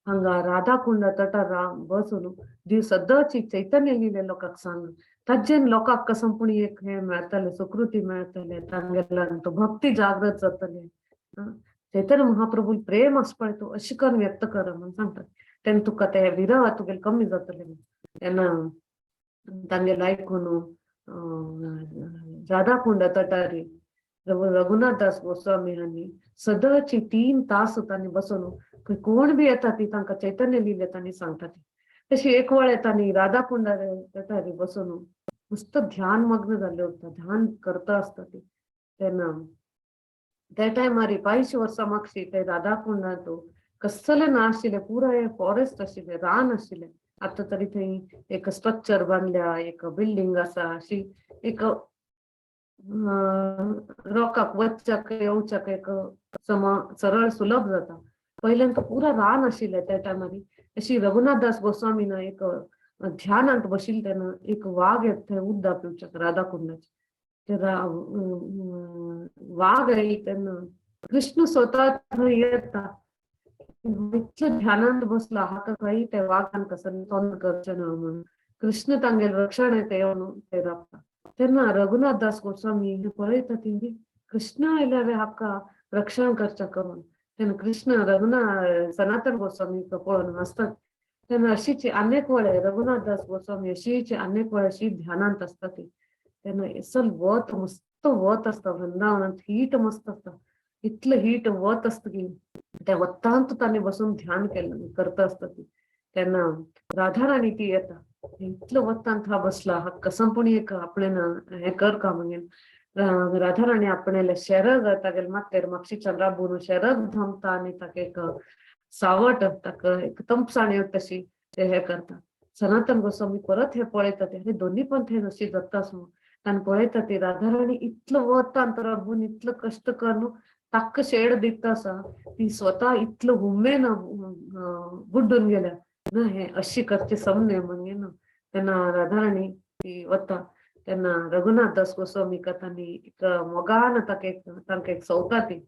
हांगा राधा कुंड तटार बसून सदांची चैतन्य लिहिले लोकांक सांग ताजेन लोकांक संपूर्ण एक हे मेळटले सुकृती मेळटले तांगेल्यान तो भक्ती जागृत जातले चैतन्य महाप्रभू प्रेम आस पळय तू अशें करून व्यक्त कर म्हणून सांगतात तेन्ना तुका ते विरह तुगेले कमी जातले तेन्ना तांगेले आयकून राधा कुंड तटारी रघुनाथ दास गोस्वामी हांणी सदांची 3 तास तांणी बसून कोण बी येता ती तांकां चैतन्य लिहिले तांणी सांगता ती तशी एक वेळ तांणी राधा कुंड तटारी बसून मस्त ध्यान मग्न जाल्ले उरता ध्यान करता आसता ती तेन्ना त्या टायमार 22 वर्सां मागशी ते राधा कुंडांत कसले ना आशिल्ले पुराय फॉरेस्ट आशिल्ले रान आशिल्ले आता तरी थंय एक स्ट्रक्चर बांदल्या एक बिल्डिंग आसा अशी एक रोकाक वचच्याक येवच्याक एक सरळ सुलभ जाता पहिल्यान तो पुरा रान आशिल्ले त्या टायमार अशी रघुनाथ दास गोस्वामीन एक ध्यानांत बशिल्ले तेन्ना एक वाघ येता थंय उदक पिवच्याक राधा कुंडाचे ते वाघ येयले तेन्ना कृष्ण स्वता थंय येता इतलो ध्यानांत बसला हाका काही ते वाघान कसं तोंड करचें ना म्हणून कृष्ण तांगेले रक्षण येता येवन ते राबता तेन्ना रघुनाथ दास गोस्वामी पळयता ती कृष्ण आयल्यार हाका रक्षण करचें करून तेन्ना कृष्ण रघुनाथ सनातन गोस्वामी पळोवन हसतात तेन्ना अशीच अनेक वेळे रघुनाथ दास गोस्वामी अशीच अनेक वेळे अशी ध्यानांत आसता ती तेन्ना असल वत मस्त वत आसता वृंदावनांत हीट मस्त आसता इतलं हीट वत असतं की त्या वत्तांत तांणी बसून ध्यान केलं करता असता ती तेन्ना राधा राणी ती येता इतलं वत्तांत हा बसला हा संपूर्ण एक आपणेन हे कर का म्हणून राधा राणी आपणेले शेरग तागेले मातेर म्हापशी चंद्राबून शेरग धमता आनी ताका एक सावट ताका एक तंपसाण तशी ते हे करता सनातन गोस्वामी परत हे पळयता ते दोन्ही पण थंय अशी जाताच म्हणून ताणें पळयता ती राधा राणी इतलं वत्तांत राबून इतलं कश्ट करून ताका शेड दिता आसा ती स्वता इतलं हुमेन बुड्डून गेल्या ना हे अशी करचे समने म्हणून तेन्ना राधा राणी ती वता तेन्ना रघुनाथ दास गोस्वामी तांणी एक मोगान तांकां एक सवता ती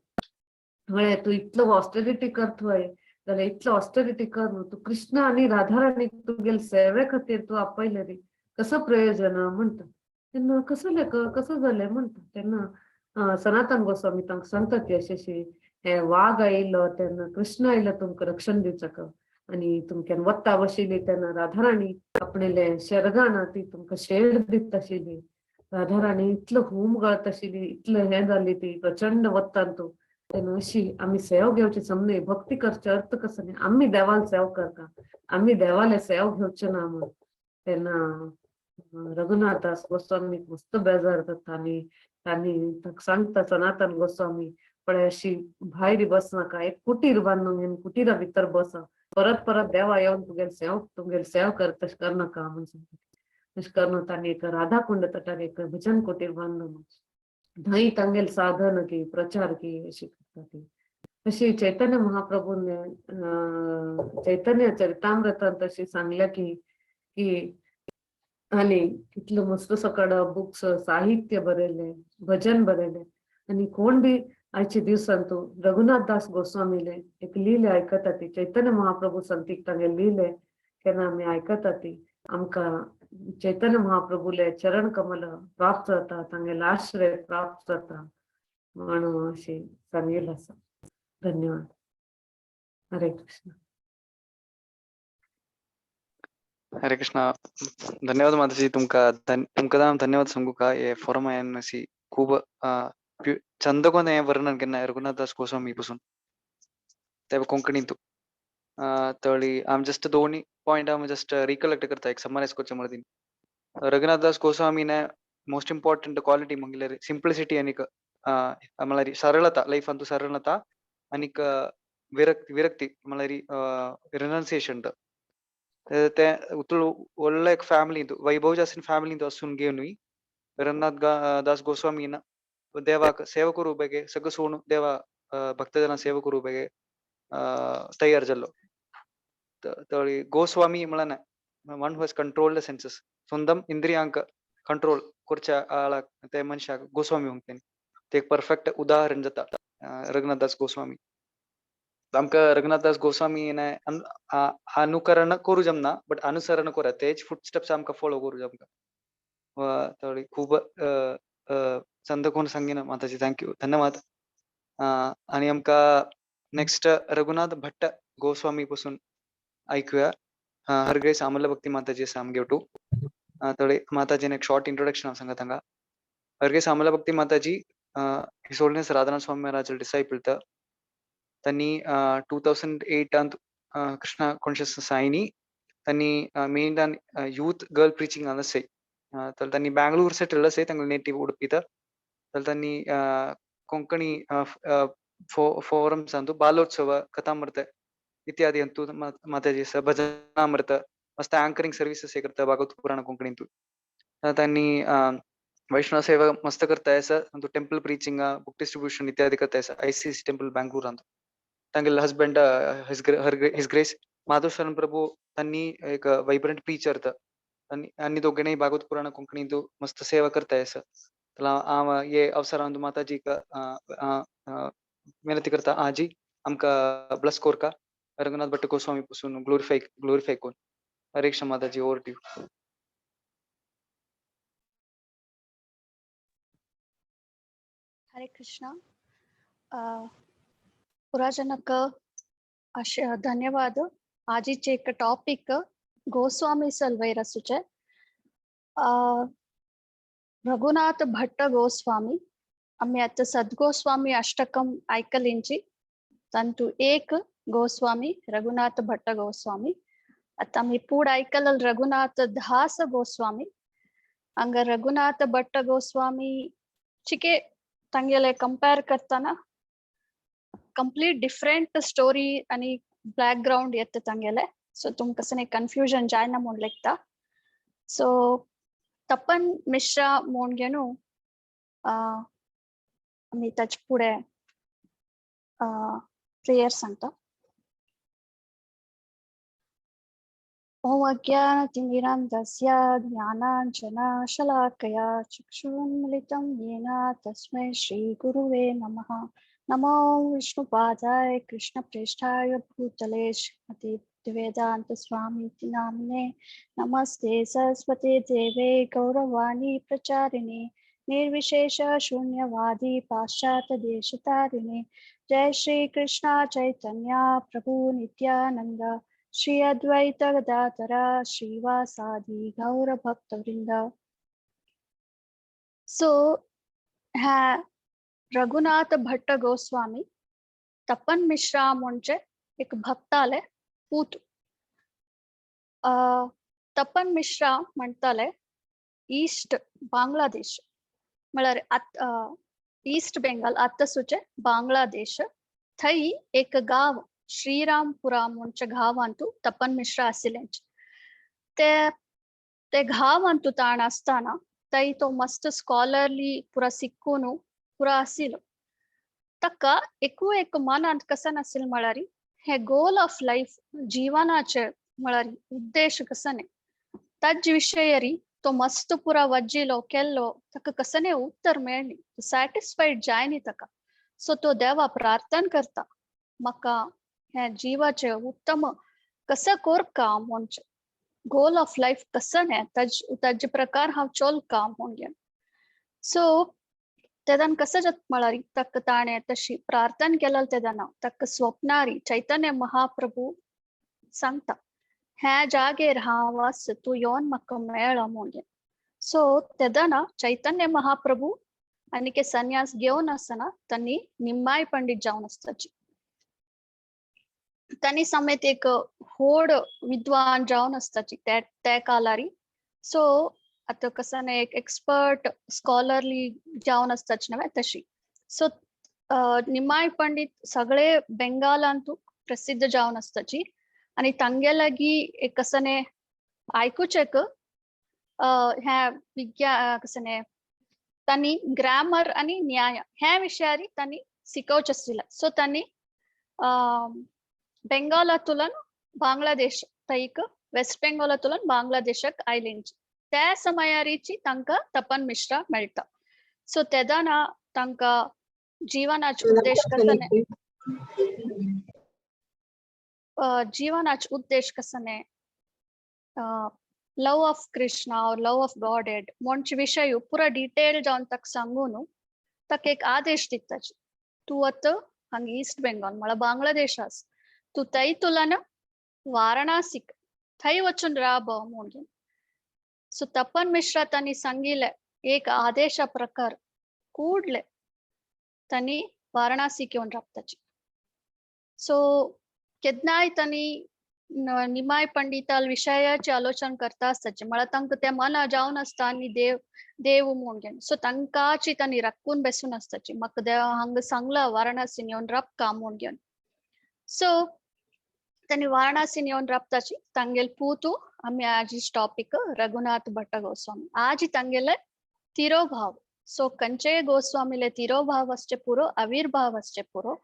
म्हळ्यार तूं इतलो ऑस्टेरिटी करतोय जाल्यार इतलो ऑस्टेरिटी कर न्हू तूं कृष्ण आनी राधा राणी तुगेले सेवे खातीर तूं आपयले रे कसं प्रयोजन म्हणटा तेन्ना कसं जालें म्हणटा तेन्ना सनातन गोस्वामी तांकां सांगता ती अशी हे वाघ आयिल्लो तेन्ना कृष्ण आयिल्लो तुमकां रक्षण दिवचो आनी तुमक्यान वत्ता बशिल्ली तेन्ना राधाराणी आपणेले शेरगान ती तुमकां शेर दिता आशिल्ली राधाराणी इतलो हूम घालता आशिल्ली इतलो हे जाल्ली ती प्रचंड वत्तान तू तेन्ना अशी आमी सेव घेवची समने भक्ती करचे अर्थ कसो न्ही आमी देवाल सेव करता आमी देवाले सेव घेवचे ना म्हूण तेन्ना रघुनाथ दास गोस्वामी मस्त बेजार जाता आनी तांणी सांगता सनातन गोस्वामी पळय अशी भायर बसनाका एक कुटीर बांदून घेवन कुटीरा भितर बसा परत परत देवा येवन तुगेले सेव कर तशें करनाका म्हूण सांगता तशें करना तांणी एक राधा कुंड तटार एक भजन कुटीर बांदून थंय तांगेले साधन की प्रचार की अशी करता ती अशी चैतन्य महाप्रभूने चैतन्य चरितामृतांत अशी सांगल्या की आनी कितलो मस्त सकड बुक्स साहित्य बरयले भजन बरयले आनी कोण बी आयच्या दिवसांत तू रघुनाथ दास गोस्वामीले एक लिले आयकता ती चैतन्य महाप्रभू संतीक तांगे लिले केन्ना आमी आयकता ती आमकां चैतन्य महाप्रभूले चरण कमल प्राप्त जाता तांगेले आश्रय प्राप्त जाता म्हणून अशी सांगिल्लें आसा धन्यवाद हरे कृष्ण हरे कृष्णा धन्यवाद माताजी तुमकां धन्यवाद सांगू का हे फोरम हांवें अशी खूब चंद कोन हें वर्णन केन्ना रघुनाथ दास गोस्वामी पासून ते कोंकणींत तळी आम जस्ट दोन्ही पॉइंट आम जस्ट रिकलेक्ट करता एक समरायज करचे मदीं रघुनाथ दास गोस्वामीने मोस्ट इंपॉर्टंट क्वालिटी म्हणल्यार सिंप्लिसिटी आनीक म्हळ्यार सरळता लायफान तूं सरळता आनीक विरक्ती म्हळ्यार रिनन्सिएशन ते व्हडलो एक फॅमिलींत वैभव जासीन फॅमिलींत वचून घेवनूय रघुनाथ दास गोस्वामीन देवाक सेवा करूं बेगे सगळं सोडून देवा भक्तजनां सेवा करूं बेगे तयार जाल्लो तळी गोस्वामी म्हळ्यार one who has control the senses स्वंतम इंद्रियांक कंट्रोल करच्या आळाक ते मनशाक गोस्वामी म्हणटात ते एक परफेक्ट उदाहरण जाता रघुनाथ दास गोस्वामी आमकां रघुनाथ दास गोस्वामी अनुकरण करूं जमना बट अनुसरण करूं तेच फुटस्टेप्स आमकां फॉलो करूं जमता तळी खूब चंद कोण सांगिना माताजी थँक्यू धन्यवाद आनी आमकां नेक्स्ट रघुनाथ भट्ट गोस्वामी पासून ऐकूया हर ग्रेस आमल्ल भक्ती माताजी आसा आमगे टू तळी माताजीन एक शॉर्ट इंट्रोडक्शन सांगा तांकां हर ग्रेस आमल्ल भक्ती माताजी his holiness Radhanath Swami Maharaj disciple तांणी 2008 कृष्णा कॉन्शियसनेस आयनी तांणी मेन यूथ गर्ल प्रीचिंग हांगासर तांणी बेंगळूर सेटल्ड आसा तांगेलो नेटिव्ह उडुपी तांणी कोंकणी फोरम्स बालोत्सव कथामृत इत्यादि अंतु माताजी भजनामृत मस्त एंकरिंग सर्विसेस हे करता भागवत पुराण कोंकणींत तांणी वैष्णव सेवा मस्त करता टेंपल प्रीचिंग बुक डिस्ट्रीब्यूशन इत्यादि करता ICC टेंपल बेंगळूर तांगेले हस्बंड हिज ग्रेस माधव शरण प्रभु तांणी एक वायब्रंट प्रीचर आनी दोघेनय भागवत पुराण कोंकणींत मस्त सेवा करता हांव हे अवसरांत माताजी विनंती करता आजी आमकां ब्लस कोरका रघुनाथ भट्ट गोस्वामी पासून ग्लोरिफाय कोन हरे कृष्ण माताजी ओवर टू यू हरे कृष्ण पुराजनक धन्यवाद आजीचे एक टॉपिक गोस्वामी सलवैरसुचे रघुनाथ भट्ट गोस्वामी आम्ही आता सद्गोस्वामी अष्टकम ऐकलिंची तंतु एक गोस्वामी रघुनाथ भट्ट गोस्वामी आता आम्ही पुढे ऐकल रघुनाथ दास गोस्वामी अंग रघुनाथ भट्ट गोस्वामी चिके तंगेले कंपेर करताना कंप्लीट डिफरेंट स्टोरी आणि बॅकग्राउंड येते तंगेले सो तुमकां कसं कन्फ्युजन जायना म्हूण लेखता सो तपन मिश्रा म्हूण घेऊन आम्ही ताचे पुढे प्रेयर सांगता ओम अज्ञानतिमिरान्धस्य ज्ञानाञ्जनशलाकया चक्षुन्मिलितं येन तस्मै श्रीगुरुवे नमः नमो विष्णुपादाय कृष्णप्रेष्ठाय भूतले श्रीमते भक्तिवेदान्त स्वामीति नामिने नमस्ते सरस्वते देवे गौरवाणी प्रचारिणे निर्विशेष शून्यवादी पाश्चात्य देश तारिणे जय श्री कृष्ण चैतन्य प्रभु नित्यानंद श्री अद्वैत गदाधर श्रीवासादि गौर भक्त वृंद. सो रघुनाथ भट्ट गोस्वामी तपन मिश्रा म्हणजे एक भक्ताले पूत. तपन मिश्रा म्हणताले ईस्ट बांग्लादेश म्हळ्यार ईस्ट बेंगाल आत्ता सुचे बांग्लादेश थंय एक गाव श्रीरामपुरा म्हणजे गावांतू तपन मिश्रा आशिल्लेंच. ते गावांतू ताण असताना थंय तो मस्त स्कॉलरली पुरा शिकून पुरा आशिल्लो. ताका एक मनांत कसं नाशिल म्हळ्यार हे गोल ऑफ लाईफ जीवनाचे म्हळ्यार उद्देश कसं नाही ताज विशयरी तो मस्त पुरा वज्जिलो केल्लो ताका कसं नाही उत्तर मेळ्ळी सॅटिस्फाईड जायनी ताका. सो तो देवा प्रार्थना करता म्हाका हे जीवाचे उत्तम कसं कोरका म्हणजे गोल ऑफ लाईफ कसं नाही ताजे प्रकार हांव चोलका म्हणून. सो तेदान कसं जात म्हळ्यार ताका ताणें तशी प्रार्थना केल्या तेदाना ताका स्वप्नारी चैतन्य महाप्रभू सांगता हे जागेर हांव आस तू येवन म्हाका मेळ म्हणून. सो तेदाना चैतन्य महाप्रभू आनी के संन्यास घेवन आसतना तांणी निम्माय पंडित जावन आसताची. तांणी समेत एक व्हड विद्वान जावन आसताची त्या कालारी. सो आता कसं एक एक्सपर्ट स्कॉलरली जावन आसताची न्हय तशी. सो निमाय पंडित सगळे बेंगालांतू प्रसिद्ध जावन आसताची आनी तांगे लागी एक कसं आयकुचेक हे कसं तांणी ग्रामर आनी न्याय ह्या विशयारी तांणी शिकोवचे आसलें. सो तांणी बेंगालांतुल्यान बांग्लादेश थंयक वेस्ट बेंगालांतुल्यान बांग्लादेशाक आयलेंची. त्या समयारीची तांकां तपन मिश्रा मेळटा. सो तेदाना तांकां जीवनाचो उद्देश कसं जीवनाचो उद्देश कसं लव ऑफ कृष्णा और लव ऑफ गॉडेड म्हणचे विशय पुरा डिटेल जावन ताका सांगून ताका एक आदेश दिताची तू आतां हांगा ईस्ट बेंगॉल म्हळ्यार बांग्लादेश आस तू थंय तुलान वाराणसीक थंय वचून राब म्हणून. सो तपन मिश्रा तांणी सांगिल्ले एक आदेशा प्रकार कूडले तांणी वाराणसीक येवन राबताची. सो केदनाय तांणी निमाय पंडिताल विशयाची आलोचना करता आसताची म्हळ्यार तांकां ते मना जावन आसता आनी देव म्हणून. सो तांकांची तांणी राखून बसून आसताची म्हाका देवा हांगा सांगला वाराणसीन येवन राबका म्हणून. सो तांणी वाराणसीन येवन राबताची तांगेल पूतू आमी आज टॉपिक रघुनाथ भट्ट गोस्वामी आज तांगेले तिरोभाव. सो कंचे गोस्वामीले तिरोभाव असचे पुरो आविर्भाव असचे पुरो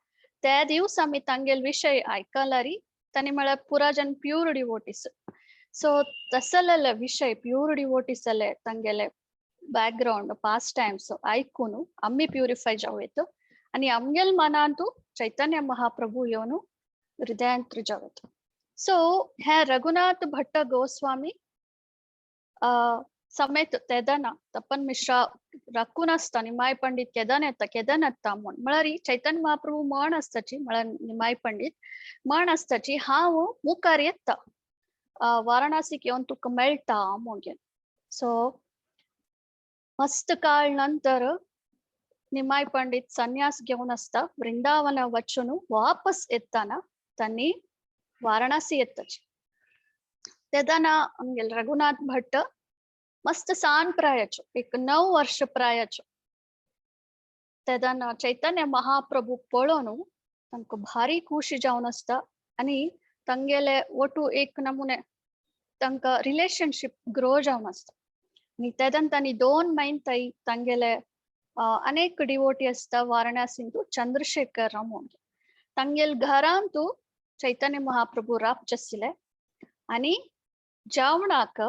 त्या दिवस आमी तांगेल विषय आयकलारी तांणी म्हळ्यार पुरा जन प्यूर डिवोटीस. सो तसले विषय प्यूर डिवोटीस जाले तांगेले बॅकग्राउंड पास्ट टाइम्स आयकून आम्ही प्युरिफाय जावेत आनी आमगेल मनांतू चैतन्य महाप्रभू येवन हृदयांत जावेत. सो हे रघुनाथ भट्ट गोस्वामी समेत तेदाना तपन मिश्रा राखून आसता निमाय पंडित केदान येता म्हळ्यार चैतन्य महाप्रभू म्हण आसताची म्हळ्यार निमाय पंडित म्हण आसताची हांव मुखार येता वाराणसीक येवन तुका मेळटा म्हणून. सो मस्त काळ नंतर निमाय पंडित संन्यास घेवन आसता वृंदावन वचून वापस येताना तांणी वाराणसी येताची. तेदाना आमगेल रघुनाथ भट्ट मस्त सान प्रायाचो एक 9 वर्ष प्रायाचो. तेदाना चैतन्य महाप्रभू पळोवन तांकां भारी खुशी जावन आसता आनी तांगेले वटू एक नमुने तांकां रिलेशनशिप ग्रो जावन आसता. आनी तेदान तांणी 2 महिने थंय तांगेले अनेक डिवोटी आसता वाराणसींतू चंद्रशेखर म्हणून तांगेल घरांतू चैतन्य महाप्रभू राबचे आसले आनी जेवणाक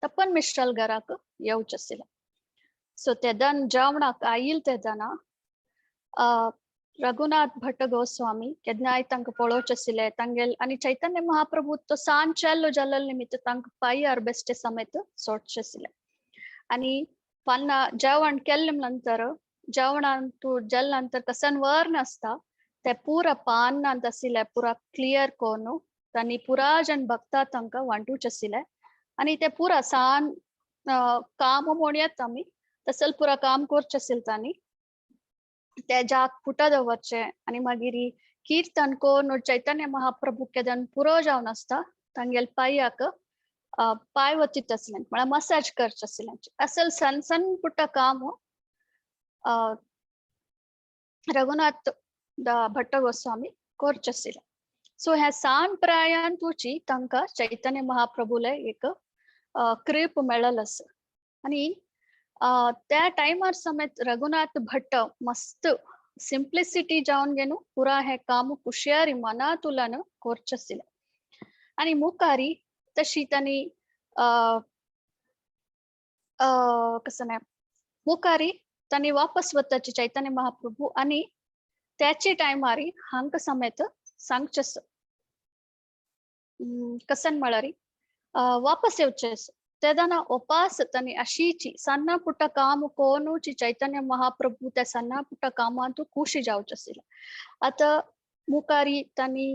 तपन मिश्राल घराक येवचे आसले. सो तेदान जेवणाक आयिल तेदाना रघुनाथ भट्ट गोस्वामी केदनाय तांकां पळोवचे आसले तांगेल आनी चैतन्य महाप्रभू तो सांजेल्लो जाल्ले निमित्त तांकां पांयार बेश्टे समेत सोडचे आसले. आनी पण जेवण केल्यानंतर जेवणांतू नंतर कसन वर नसता ते पुरा पान ಅಂತ ಸಿಲೆ पुरा क्लिअर कोनु तनी पुरा जन बघता तंक वांटूच सिले आणि ते पुरा सान काम मोड्यात आम्ही तसल पुरा काम कोरच सिलतानी त्या जाग फुटद वरचे आणि मागिरी कीर्तन कोन चैतन्य महाप्रभू केदन पुरो जावन असता तंगेल पायाक पाय वचित असलें मला मसाज करच असलें असल सन सन पुट्ट काम रघुनाथ भट्ट गोस्वामी कोरच असले सो ह्या सांप्रायान तुची तंका चैतन्य महाप्रभूले एक क्रीप मेळलस आणि त्या टाइमर समेत रघुनाथ भट्ट मस्त सिंप्लिसिटी जाऊन गेनु पुरा हे काम कुशियारी मनातुलन कोरच असले आणि मुकारी तशी त्यांनी कसं नाही मुकारी त्यांनी वापस वताची चैतन्य महाप्रभू आणि त्याची टाइमारी हांक समेत सांगचस कसन मळारी वापस येवचेस तेदाना उपास तनी अशीची सಣ್ಣ ಪುಟ್ಟ काम कोणूची चैतन्य महाप्रभू त्या सಣ್ಣ ಪುಟ್ಟ कामांतू खुशी जावचसिल आता मुकारी तनी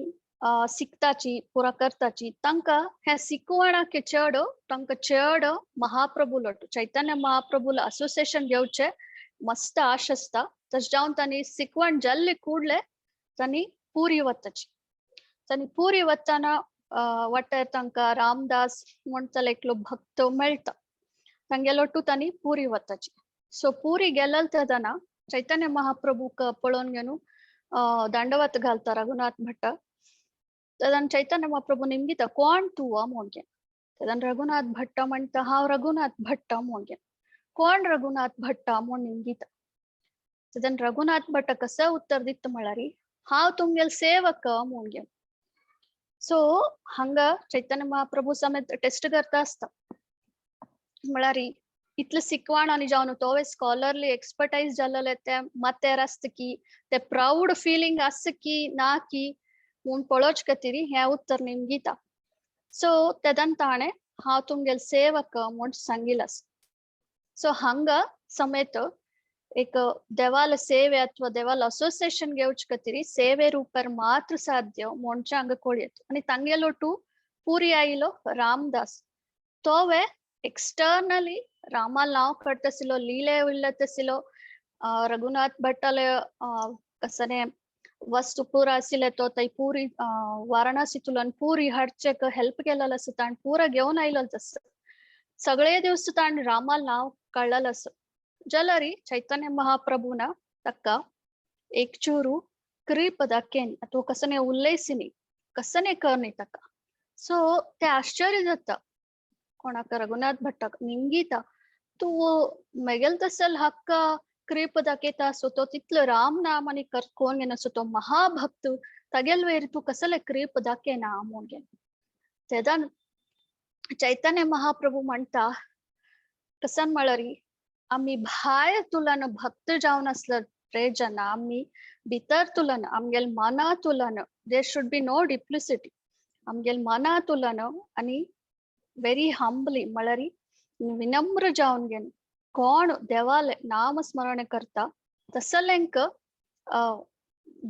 सिकताची पुरा करताची तंका ह्या सिकवणाके चढ महाप्रभू लटू चैतन्य महाप्रभूला असोसिएशन घेवचे मस्त आशस्ता तस जाऊन तनी सिकवण जल्ली कूडले तनी पूरी वत्ताना वाटे तंका रामदास म्हणतले एकलो भक्त मेळता तंगेलोटू तनी पूरी वत्ताची सो पूरी गेलल तेदना चैतन्य महाप्रभू पळोन गेनु दांडवत घालता रघुनाथ भट्ट तदन चैतन्य महाप्रभू निमगीता कोण तू मोडगे तदन रघुनाथ भट्ट म्हणता हाव रघुनाथ भट्ट मोडगे कोण रघुनाथ भट्ट मोड निमगीता तदन रघुनाथ भट्ट कसं उत्तर दित्त म्हळारी हाव तुमगेल सेवक मोडगे सो हंग चैतन्य महाप्रभू समेत टेस्ट करता असता म्हळारी इतलं सिकवाण आणि जाऊन तोवे स्कॉलरली एक्सपर्टाइज झालेले ते ಮತ್ತೆ रस्त की ते प्राउड फीलिंग असं की ना की मून पळोच कतीरी हे उत्तर निमगीता सो तेदन ताणे हाव तुमगेल सेवक म्हूण सांगिलस सो हंग समेत एक देवाल सेवे अथवा देवाल असोसिएशन घेवच कतीरी सेवे रूपर मात्र साध्य मोणच्या अंग कोळयत आणि ತಂಗೆಲೊಟ್ಟು पूरी आईलो रामदास तोवे एक्सटर्नली रामाल नाव कटसिलो लीले उल्लतसिलो रघुनाथ भट्टले कसने वस्तू पुरा आसिले तो तई पूरी वाराणसी तुलन पूरी हडचेक हेल्प केलेलं असं ताण पुरा घेऊन आयलो तस सगळे दिवस ताण रामाल नाव कळलं असं जलरी चैतन्य महाप्रभूना तक्का एक चूरू क्रीप दाखेन अथवा कसने उल्लेसिनी कसने करनी तक्का सो ते आश्चर्य जाता कोणाक रघुनाथ भट्टक निंगीता तू मेगेल तसल हक्क क्रीप दाखयता असो तो तितलं राम नाम आणि कर्कोन घेन असो तो महाभक्त तगेल वेरी तू कसले क्रीप दाखेना म्हणून घेन तेदन चैतन्य महाप्रभू म्हणता कसन मळरी आम्ही भायर तुलन भक्त जावन असलं रे जन आम्ही भितर तुलन आमगेल मना तुलन देर शुड बी नो डिप्लिसिटी आमगेल मना तुलन आणि वेरी हंबली मळरी विनम्र जावन घेन कोण देवाले नामस्मरणे करता तसलेंक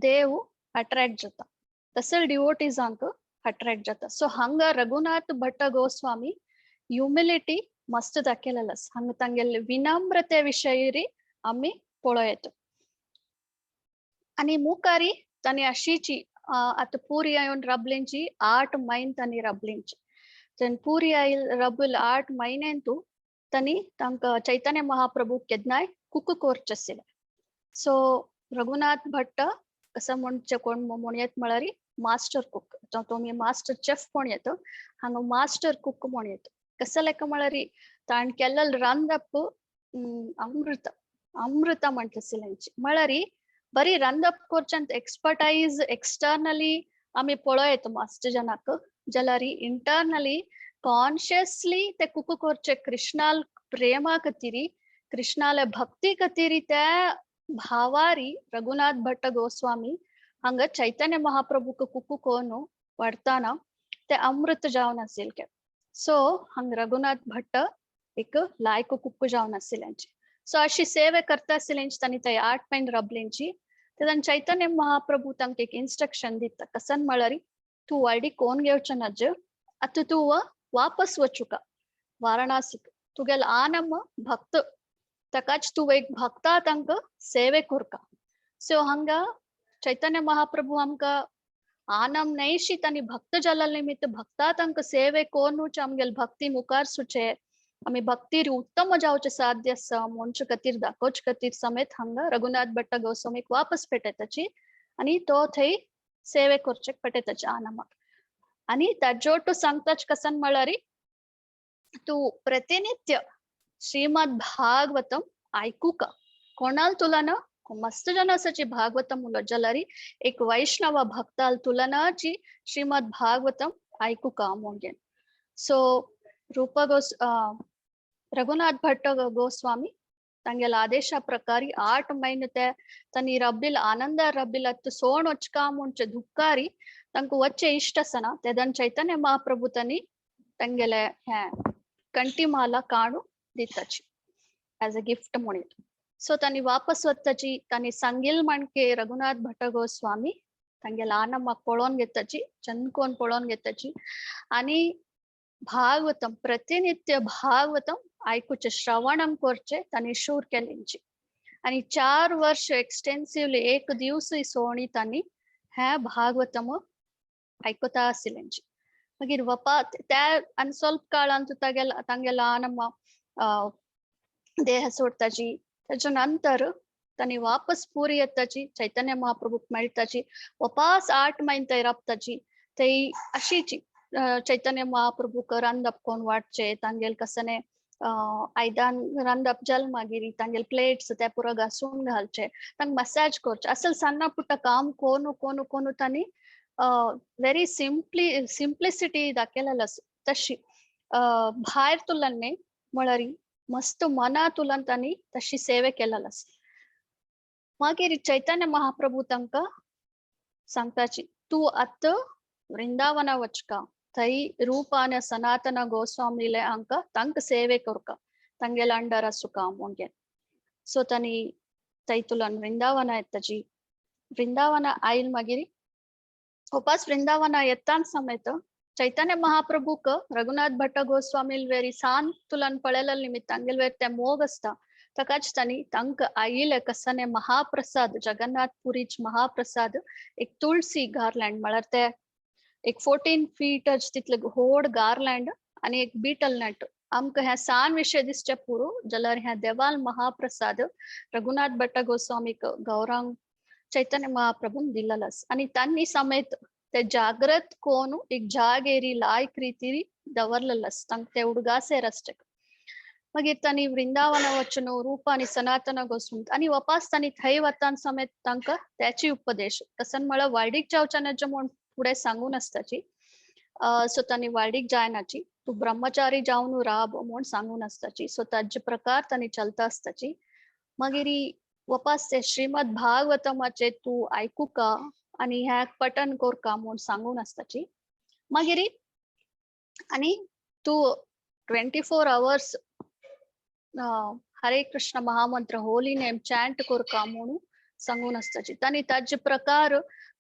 देव अट्रॅक्ट जाता तसल डिवोटीजांक अट्रॅक्ट जाता सो हंग रघुनाथ भट्ट गोस्वामी ह्युमिलिटी मस्त दाखयलेलस हंग तांगेल विनम्रते विषयी आम्ही पळयतो आणि मुकारी तांणी अशीची आता पूरी येऊन रबलींची 8 महिने तांणी रबलींची तन पूरी आयल रबुल 8 महिन्यांतू तांणी तांका चैतन्य महाप्रभू केदनाय कुक कोरचसिले सो रघुनाथ भट्ट कसं म्हणचे कोण म्हणयत म्हळ्यारी मास्टर कुक तुम्ही मास्टर शेफ कोण येतो हांगा मास्टर कुक म्हण येतो कसं लेಕ್ಕ म्हळ्यारी ताण केल्लेल रांदप अमृत म्हटलसिलेंची म्हळ्यारी बरी रांदप कोरचंत एक्सपर्टाइज एक्सटर्नली आम्ही पळयतो मास्टर जनाक जलारी इंटर्नली कॉन्शियसली ते कुक कोरचे कृष्णाल प्रेमा कतीरी कृष्णाले भक्ती कतीरी त्या भावारी रघुनाथ भट्ट गोस्वामी हंग चैतन्य महाप्रभू कुकु कोनु पडताना ते अमृत जावन असेल के सो हंग रघुनाथ भट्ट एक लायक कुक्क जावन आसलेंची सो अशी सेवे करता आसलेंची तांणी थंय 8 महिने रबलेंची तेदन चैतन्य महाप्रभु तांकां एक इंस्ट्रक्शन दिता कसन म्हळ्यार तू वायडी कोण घेवचें नज आतां तू वापस वचुका वाराणसीक तुगेल आनम भक्त तकाच तू एक भक्ता तांकां सेवे कोरका सो हांगा चैतन्य महाप्रभु आमकां आनम नैशी तांणी भक्त जाल्या निमित्त भक्ता तांकां सेवे कोरूच आमगेल भक्ती मुखार सुचे आमी भक्तीर उत्तम जावचे साध्य आसा मनशा खातीर दाखोवचे खातीर समेत हांगा रघुनाथ भट्ट गोस्वामीक वापस पेटयताची आनी तो थंय सेवे करचे पेटयताचे आनमाक आनी ताज्योट सांगताच कसन म्हळ्यार तू प्रतिनित्य श्रीमद भागवतम आयकूका कोणाल तुलना मस्त जन आसाची भागवतम उलट जाल्यार एक वैष्णव भक्ताल तुलनाची श्रीमद भागवतम आयकूका म्हणून सो रूप रघुनाथ भट्ट गोस्वामी तांगेल आदेशा प्रकारी 8 महिने ते तनी रब्बिल आनंद रब्बिल अत्तु सोण वचका मुंचे दुःखारी तांकां वच्चे इष्ट आसना तेदन चैतन्य महाप्रभु तनी तांगेले कंठीमाला काणू दिताची एज अ गिफ्ट म्हणून सो तांणी वापस वताची तांणी सांगिल म्हणके रघुनाथ भट्ट गोस्वामी तांगेल आनमाक पळोवन घेताची चंदकोन पळोवन घेताची आनी भागवतम प्रतिनित्य भागवतम आयकुचे श्रवणम करचे तांणी शूर केलेंची आनी 4 वर्ष एक्सटेन्सिवली एक दिवस सोणी तांणी हे भागवतम आयकता आसलेंची मागीर वपा त्या आनी स्वल्प काळांत तांगेला आनम देह सोडताची ताच्या नंतर तांणी वापस पुरी येताची चैतन्य महाप्रभूक मेळटाची वपास 8 महिने थंय राबताची थंय अशीची चैतन्य महाप्रभूक रांदप कोण वाटचे तांगेल कसने आयदान रांदप जल मागीर तांगेल प्लेट्स ते पुरो घासून घालचे तांकां मसाज करचे असल सण्ण पुट्ट काम कोणू कोणू कोणू तांणी वेरी सिंप्लिसिटी दाखयलेलो तशी भायर तुलने म्हळ्यार मस्त मना तुलन तांणी तशी सेवे केलेलो मागीर चैतन्य महाप्रभु तांकां सांगताची तू आत वृंदावना वचका थंय रूप आनी सनातन गोस्वामीले हांकां तांकां सेवे कोरका तांगेल अंडर आसुका म्हणून सो तांणी थंय तुलन वृंदावना येताची वृंदावना आयल मागीर उपास वृंदावना येतान समेत चैतन्य महाप्रभुक रघुनाथ भट्ट गोस्वामी वेरी सान तुलन पळेल निमित्त तांगेल वेर ते मोग आसता तकाच तांणी तांकां आयिल्ले कसने महाप्रसाद जगन्नाथ पुरीच महाप्रसाद एक तुळसी गार्लँड म्हळ्यार ते एक 14 फीट तितले व्हड गार्लँड आनी एक बीटल नट आमकां ह्या सान विशय दिसचे पुरो जाल्यार ह्या देवाल महाप्रसाद रघुनाथ भट्ट गोस्वामीक गौरांग चैतन्य महाप्रभून दिलेलो आनी तांणी समेत ते जागृत कोण एक जागेरी लायक रितीरी दवरलेलो तांकां ते उडगासेर असचे मागीर तांणी वृंदावना वचून रूप आनी सनातन गोस्वामी आनी वापस तांणी थंय वतान समेत तांकां त्याची उपदेश कसन म्हळ्यार वायडीक जावचे नज म्हूण फुडें सांगून आसताची सो तांणी वायडीक जायनाची तू ब्रह्मचारी जावन राब म्हूण सांगून आसताची सो ताजे प्रकार तांणी चलता आसताची मागीर वापस ते श्रीमद भागवतमाचे तू आयकूका आनी ह्याक पठन कोरका म्हूण सांगून आसताची मागीर आनी तू 24 hours हरे कृष्ण महामंत्र होली नेम चॅन्ट कोरका म्हणून सांगून आसताची तांणी ताजे प्रकार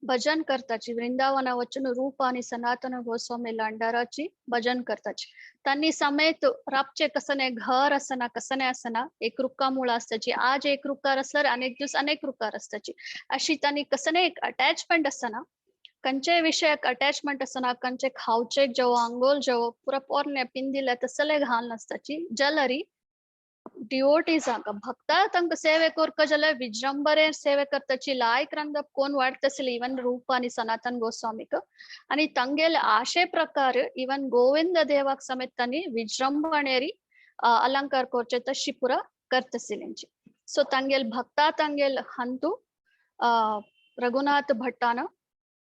भजन करताची वृंदावना वचून रूप आनी सनातन गोस्वामी लंडाराची भजन करताची तांणी समेत राबचे कसने घर आसना कसने आसना एक रुक्का मुळ आसताची आज एक रुकार असल्यार अनेक दिवस अनेक रुकार आसताची अशी तांणी कसने एक अटॅचमेंट आसना कंचे विषयक अटॅचमेंट आसना कंचे खावचे जेवो आंघोळ जेवो पुरा पोरणे पिंदिले तसले घाल नासताची जाल्यार डिवोटीज भक्ता तांकां सेवे कोरका जाल्यार विजृंभरे सेवे करताची लायक रांदप कोण वाडतसले इवन रूप आनी सनातन गोस्वामीक आनी तांगेल आशे प्रकार इवन गोविंद देवाक समेत तांणी विजृंभणेरी अलंकार करचे तशी पुरा करतसलेंची सो तांगेल भक्ता तांगेल हंतू रघुनाथ भट्टान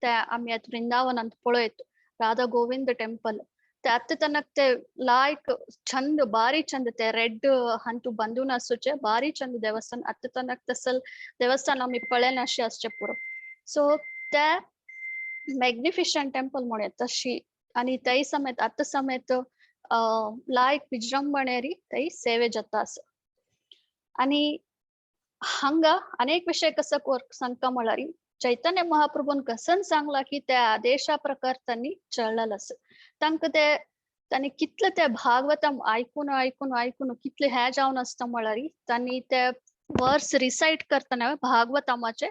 ते आमी आतां वृंदावनांत पळयत राधा गोविंद टेंपल ते अत्त तनक ते लायक चंद बारी चंद ते रेड हंतू बंदून आसुचे बारी चंद देवस्थान अत्त तनक तसल देवस्थान आमी पळेन अशें आसचे पुरो सो ते मॅग्निफिशंट टेंपल म्हण तशी आनी तेय समेत अत्त समेत लायक विजृंभणेरी तै सेवे जातास आणि हांगा अनेक विषय कसं सांगता म्हळ्यार चैतन्य महाप्रभून कसन सांगला की त्या आदेशा प्रकार त्यांनी चळलंस तांकां ते त्यांनी कितले ते भागवतम ऐकून कितले हे जावन आसता म्हळ्यार त्यांनी ते वर्स रिसाइट करतना भागवतमाचे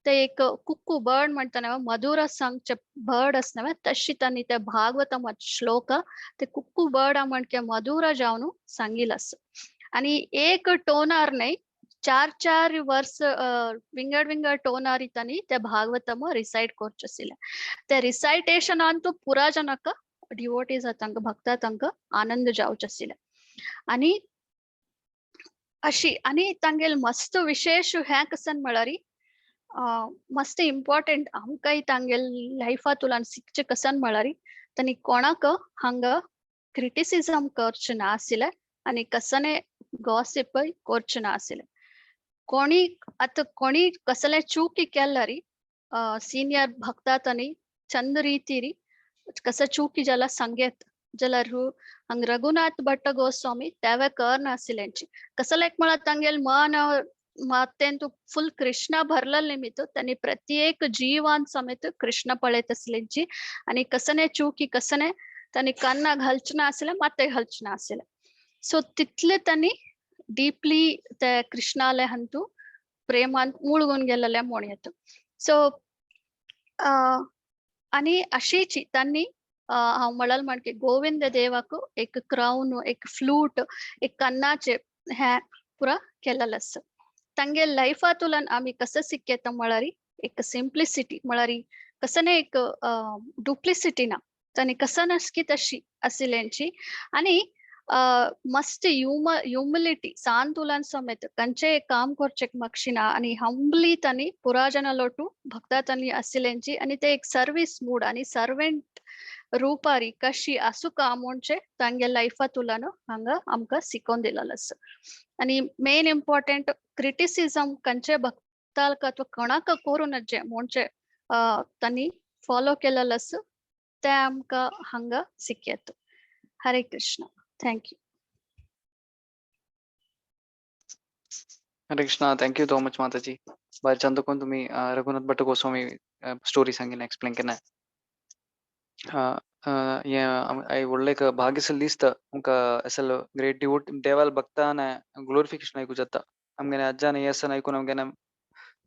ते एक कुक्कू बर्ड म्हणताना मधुर संगचे बर्ड असना तशी त्यांनी ते भागवतमाचे श्लोक ते कुक्कू बर्ड म्हणके मधुर जावन सांगिलस आणि एक टोनार नाही 4 वर्स विंगड टोनार त्यांनी ते भागवतम रिसाइट करचसिले ते रिसाइटेशन ಅಂತೂ पुरा जनक डिवोटीज तांकां भक्ता तांकां आनंद जावचसिले आणि अशी आणि तांगेल मस्त विशेष हे कसन म्हळ्यार मस्त इम्पॉर्टंट आमकांय तांगेल लायफांतुल्यान शिकचे कसन म्हळ्यार तांणी कोणाक हांगा क्रिटिसिजम करचे नाशिले आणि कसने गॉसिप करचे नाशिले कोणी कसले चूकी केल्यार सीनियर भक्ता तांणी चंद रीतीरी कस चूकी जाला सांगेत जाल्यार हंग रघुनाथ भट्ट गोस्वामी तेवे कर नाशिल्यांची कसले म्हळ्यार तांगेल मन मातेंतू फुल कृष्ण भरलेले निमित्त त्यांनी प्रत्येक जीवान समेत कृष्ण पळयत असलेंची आणि कसने चूकी कसने त्यांनी कन्न घालचना आसले माते घालचना आसले सो तितले त्यांनी डीपली ते कृष्णाले हंतू प्रेमान मुळगून गेलेले म्हणयत सो आणि अशीची त्यांनी हांव म्हळाल म्हणके गोविंद देवाक एक क्राउन एक फ्लूट एक कन्नाचे हे पुरा केलेले आसा तांगे लायफांतुल्यान आमी कसं शिकता म्हळ्यार एक सिंप्लिसिटी म्हळ्यार कसने एक डुप्लिसिटी ना तांणी कसं नसकी तशी आशिल्यांची आणि मस्त ह्युमिलिटी सांतुल्यान समेत कंचे काम करचे मक्षिना आणि हंबली तांणी पुराजना लोटू भक्ता तांणी आशिल्यांची आणि ते एक सर्विस मूड आणि सर्वेंट रूपारी कशी आसू का म्हणचे तांगे लायफांतुल्यान हांगा आमकां शिकोवन दिलेलो आसा आणि मेन इम्पॉर्टंट क्रिटिसिजम कंचे भक्ताक अथवा कोणाक करू नजे म्हणचे तांणी फॉलो केलेलो आसा ते आमकां हांगा शिकयत हरे कृष्ण थँक यू हरे Krishna thank you so much माताजी बाहेर चंद कोण तुम्ही रघुनाथ भट्ट गोस्वामी स्टोरी सांगिन एक्सप्लेन केना ಒಳ್ಳೆಕ ಭಾಗ್ಯಸಲ್ ದೀಸ್ತ ಉಂಕ ಅಸಲ್ ಗ್ರೇಟ್ ಡಿವೋಟ್ ದೇವಾಲ್ ಭಕ್ತಾನ ಗ್ಲೋರಿಫಿಕೇಶನ್ ಐಕು ಜತ್ತ ನಮ್ಗೆ ಅಜ್ಜಾನ ಯಸನ ಐಕು ನಮ್ಗೆ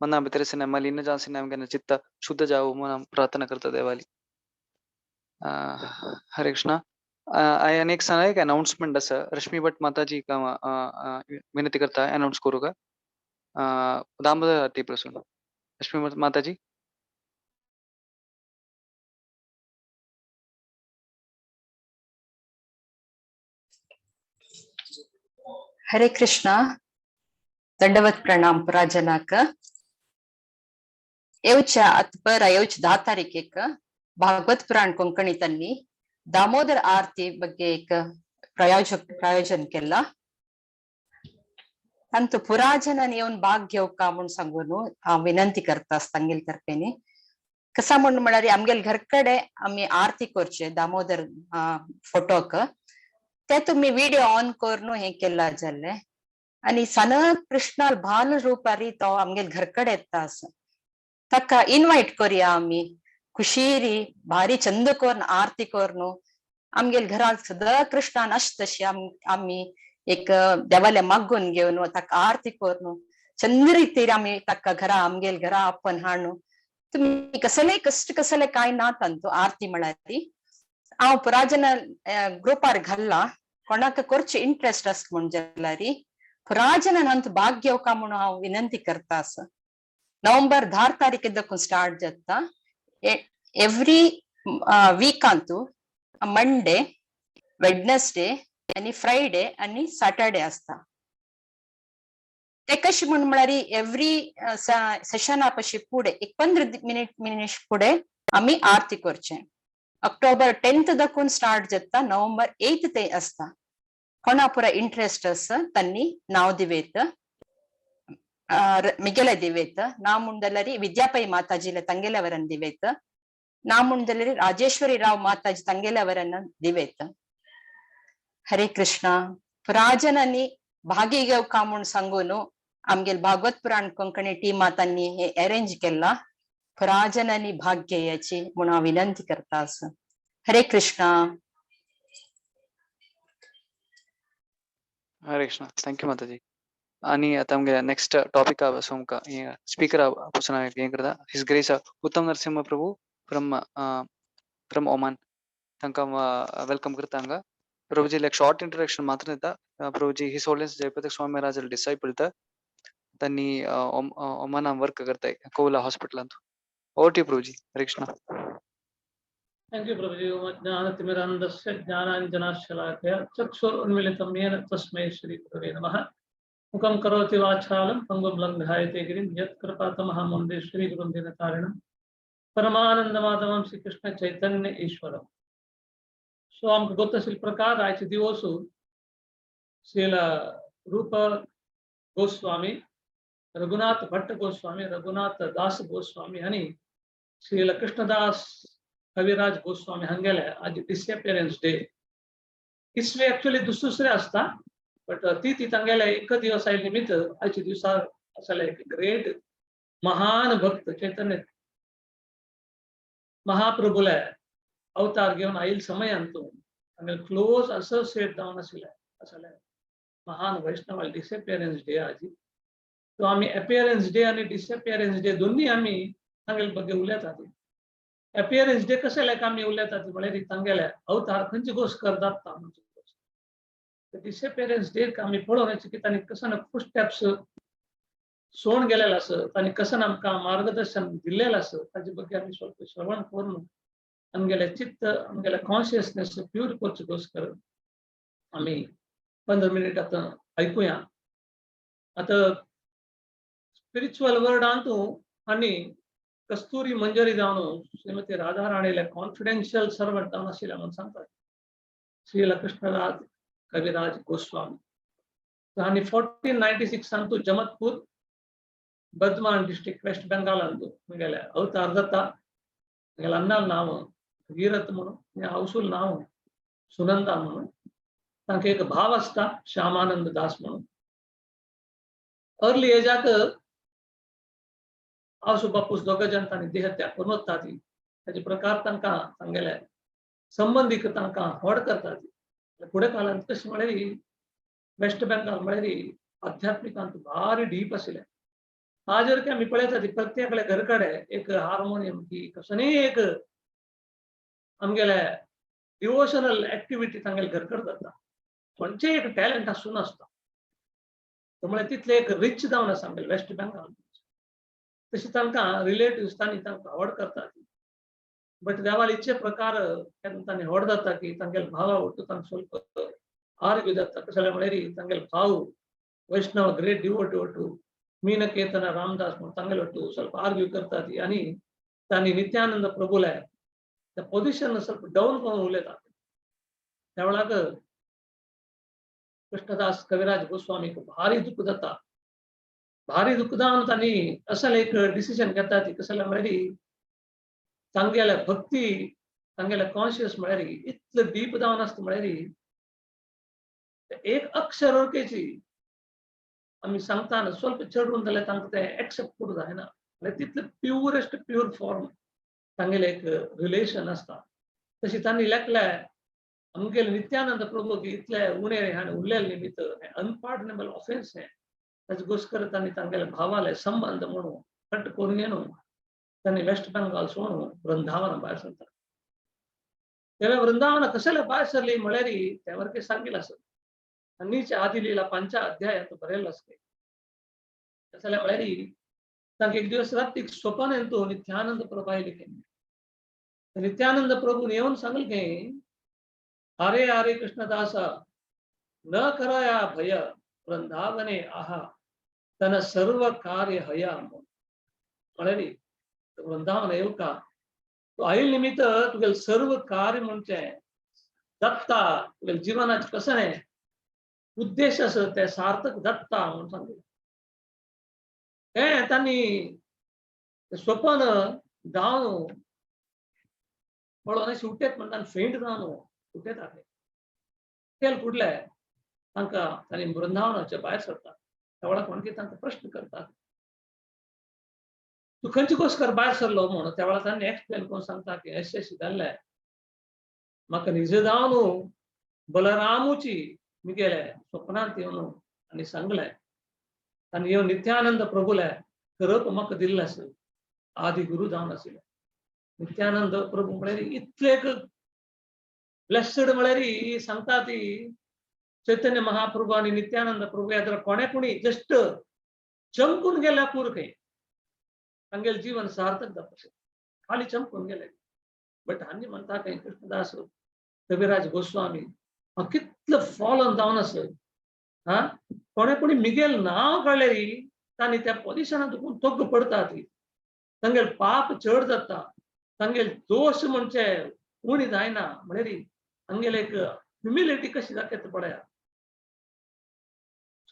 मना भितर से मल इन जान से नमगे चित्त शुद्ध जाओ मन प्रार्थना करता देवाली हरे कृष्णा अनेक सन एक अनाउंसमेंट अस रश्मी भट माताजी का विनंती करता अनाउंस करू का दामोदर आरती प्रसून रश्मी भट माताजी हरे कृष्णा दंडवत प्रणाम पुराजनाक येवच्या अतपर येवच 10 तारीखेक भागवत पुराण कोंकणी तन्नी दामोदर आरती ಬಗ್ಗೆ एक प्रायोजन केला अंतु पुराजनान येऊन भाग घेवक का म्हणून सांगून विनंती करता तांगेल तर्फेनी कसा म्हणून म्हळ्यार आमगेल घरकडे आम्ही आरती करचे दामोदर फोटोक ते तुम्ही व्हिडिओ ऑन करून हे केला जाल्ले आणि सनद कृष्णाल भाल रूपारी तो आमगेल घरकडे येता आसा तका इन्वाइट करूया आम्ही खुशीरी भारी चंद करून आरती करून आमगेल घरात सदा कृष्णान अश तशी आम्ही एक देवाले मागून घेऊन तका आरती करून चंद रीतीर आम्ही तका घरा आमगेल घरा आपण हाणू तुम्ही कसले कष्ट कसले काय ना तंतु आरती म्हळ्यार हांव पुराजन ग्रुपार घाल्ला कोणाक करचे इंटरेस्ट आस म्हण जाल्यार पुराजनानंत भाग घेवका म्हणून हांव विनंती करता आसा नवंबर 10 तारीखेदकून स्टार्ट जाता every weak Antu Monday Wednesday आणि फ्रायडे आणि सॅटरडे असता ते कशी म्हणून म्हळ्यार एव्हरी सेशना पशी पुढे एक 15 मिनिट पुढे आम्ही आरती करचे ऑक्टोबर 10th दकून स्टार्ट जाता नवंबर 8th ते असता कोणा पुरा इंटरेस्ट आस त्यांनी नाव दिवेत मिगेले दिवेत ना ಮುಂದಲ್ಲರಿ ವಿದ್ಯಾಪೈ ಮಾತಾಜಿಲ ತಂಗೆಲವರನ್ನ ದಿವೇತ್ ನಾ ಮುಂದಲ್ಲರಿ ರಾಜೇಶ್ವರಿ ರಾವ್ ಮಾತಾಜಿ ತಂಗೆಲವರನ್ನ ದಿವೇತ್ हरे कृष्णा. राजनांनी भागी घेवका म्हूण सांगून आमगेल भागवत पुराण कोंकणी टिमांनी हे अरेंज केला. राजनांनी भाग घेवची म्हूण हांव विनंती करता आसा. हरे कृष्णा. हरे कृष्णा. थँक्यू माताजी. आणि आता आमगे नेक्स्ट टॉपिक आमकां स्पीकर पासून हें करता हिज ग्रेस उत्तम नरसिंह प्रभू फ्रॉम ओमान. तांकां वेलकम करता हांगा. प्रभुजी एक शॉर्ट इंट्रोडक्शन मात्र दिता. प्रभुजी his holiness Jaipratap Swami Maharaj disciple तांणी ओमाना वर्क करताय कोवला हॉस्पिटलांत. ओवर टू प्रभुजी. हरे Krishna. Thank you, Prabhuji. Jnanatimirandasya jnananjanashalakaya चक्षुरुन्मीलितं येन तस्मै श्रीगुरवे नमः. मुखं करोति वाचालं पङ्गुं लङ्घयते गिरिं यत्कृपातमहं वन्दे श्रीगुरुं दीनतारिणं परमानंदमाधवं श्रीकृष्ण चैतन्य ईश्वरं. So हमको गोत्तशील प्रकार आयचे दिवसू श्रीला रूप गोस्वामी, रघुनाथ भट्ट गोस्वामी, रघुनाथ दास गोस्वामी आणि श्रीला कृष्णदास कविराज गोस्वामी हंगेले आज डिसअपियरन्स डे. इसवे एक्चुअली दुसरे असता बट ती तांगेले एक दिवस आयले निमित्त आजच्या दिवसा असले एक ग्रेट महान भक्त चैतन्य महाप्रभुले अवतार घेऊन आईल समयांतून तांगेले क्लोज असोसिएट जावन असले महान वैष्णव डिसअपियरन्स डे आज. तो आम्ही अपियरन्स डे आणि डिसअपियरन्स डे दोन्ही आम्ही तांगेले बगे उलयतात. अपियरन्स डे कशे लायक आम्ही उलयतात म्हळ्यार तांगेले अवतार खंयचे घोषकर जाता म्हणजे डिसअपियरन्स डे आम्ही पळोवन की तांणी कसन फूट स्टेप्स सोडून गेलेले आसा, तांणी कसन आमकां मार्गदर्शन दिल्लेलें आसा ताजे बद्दल आमी स्वल्प श्रवण करून आमगेले चित्त आमगेले कॉन्शियसनेस प्यूर करचे घोषकर आमी 15 मिनिट आतां आयकुया. आतां स्पिरिच्युअल वर्ल्डांतू आनी कस्तुरी मंजरी जावन श्रीमती राधा राणीले कॉन्फिडेन्शियल सर्वंट जावन आशिल्ले म्हणून सांगतात श्रीला कृष्णदास कविराज गोस्वामी. तांणी 1496 जमतपूर बर्धमान डिस्ट्रिक्ट वेस्ट बेंगालांतू गेले अवतार जाता. गेले अन्नाल नांव भगीरथ म्हणून हौसूल नांव सुनंदा म्हणून. तांकां एक भाव आसता श्यामानंद दास म्हणून. अर्ली एजाक आवसो बापूस दोग जाण तांणी देहत्याग करून वतात. ताजे प्रकार तांकां तांगेले संबंदीक तांकां होड करतात. फुडें काळांत कशें म्हळ्यार वेस्ट बेंगाल म्हळ्यार आध्यात्मिकांत भारी डीप आशिल्लें. आज जर आमी पळयतात प्रत्येकाले घर कडेन एक हार्मोनियम की कसनय एक आमगेले डिवोशनल एक्टिविटी तांगेले घर कडेन जाता. खंयचेय एक टॅलंट आसूं नासता. म्हळ्यार तितले एक रिच जावन आसा आमगेले वेस्ट बेंगाल. तशी तांकां रिलेटिव्स तांणी तांकां आवड करतात. बट देवाल इच्छे प्रकार केन्ना तांणी आवड जाता की तांगेले भावा वटू तांकां स्वल्प आर्ग्यू जाता. कशें जाल्यार म्हळ्यार तांगेले भाव वैष्णव ग्रेट डिवोटी वटू मीनकेतन रामदास म्हणून तांगेले वटू स्वल्प आर्ग्यू करतात आनी तांणी नित्यानंद प्रभुले त्या पोजिशन स्वल्प डावन करून उलयतात. त्या वेळाक कृष्णदास कविराज गोस्वामीक भारी दुःख जाता. भारी दुःख जावन तांणी असले एक डिसिजन घेतात की कसले म्हळ्यार तांगेले भक्ती तांगेले कॉन्शियस म्हळ्यार इतलें डीप जावन आसता म्हळ्यार एक अक्षर ओळखेची आमी सांगता स्वल्प चडून जाल्यार तांकां तें एक्सेप्ट करूं जायना. म्हळ्यार तितलें प्युरेस्ट प्युर फॉर्म तांगेले एक रिलेशन आसता. तशी तांणी लेखले आमगेले नित्यानंद प्रभू की इतले उणे हाणें उरलेले निमित्त अनपार्डनेबल ऑफेन्स हें ताजे घोषकर तांणी तांगेले भावाले संबंध म्हणून कट करून येवन तांणी वेस्ट बेंगाल सोडून वृंदावन भायर सरतात. तेन्ना वृंदावन कसले भायर सरली म्हळ्यार त्या वरके सांगिल्लें आसा. नीच आदिलीला 5 अध्यायात बरयल्लें आसा. कसले म्हळ्यार तांकां एक दिवस रातीक स्वप्न येतो नित्यानंद प्रभू आयले की नित्यानंद प्रभून येवन सांगले की हरे हरे कृष्णदासा न करया भय वृंदावने आहा तन सर्व कार्य हया. म्हळ्यार वृंदावन येवका तूं आयिल्ले निमित्त तुगेलें सर्व कार्य म्हणचे जाता. तुगेल्या जिवनाचें कसलें उद्देश आसा ते सार्थक जाता म्हणून सांगलें. हें तांणी स्वप्न जावन पळोवन अशें उठेत म्हणटा फेंट जावन उठेत आसले. तेल फुडले तांकां तांणी वृंदावनाचे भायर सरता त्या वेळार कोणकी तांकां प्रश्न करता तू खंयचे घोस्कर भायर सरलो म्हणून त्या वेळार तांणी एक्सप्लेन करून सांगता की अशें जाल्लें म्हाका निज जावन बलरामूची मुगेले स्वप्नांत येवन आनी सांगलें आनी ह्यो नित्यानंद प्रभुले करप म्हाका दिल्लें आसा आदी गुरू जावन आशिल्ले नित्यानंद प्रभू म्हळ्यार इतले ब्लेस्ड म्हळ्यार ही सांगता ती चैतन्य महाप्रभू आनी नित्यानंद प्रभू ह्या कोणे कोणी जस्ट चमकून गेल्या पुरो खंय तांगेलें जीवन सार्थक जाता खाली चमकून गेले बट हांणी म्हणटा खंय कृष्णदास कविराज गोस्वामी हांव कितलो फॉलन जावन आसा हा कोणे कोणी मिगेल नांव कळल्यार तांणी त्या पोजिशनांत दुखून तोग्ग पडता ती तांगेले पाप चड जाता तांगेले दोश म्हणजे उणी जायना म्हळ्यार तांगेले एक ह्युमिलिटी कशी दाखयता पळया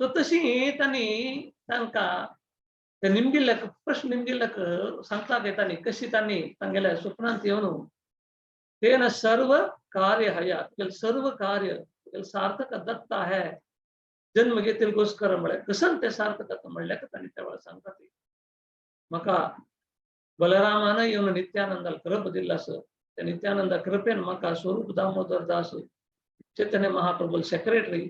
सो तशी तांणी तांकां ते निमगिल्ल्याक प्रश्न निमगिल्ल्याक सांगता की तांणी कशी तांणी तांगेल्या स्वप्नांत येवन तेन सर्व कार्य हया सर्व कार्य सार्थक दत्ता है जन्म घेतील गोस्कर म्हळ्यार कसन ते सार्थक जाता म्हणल्यार तांणी त्या वेळार सांगता ती म्हाका बलरामान येवन नित्यानंदाला कृप दिल्लो आसा त्या नित्यानंदा कृपेन म्हाका स्वरूप दामोदर दास चैतन्य महाप्रभू सेक्रेटरी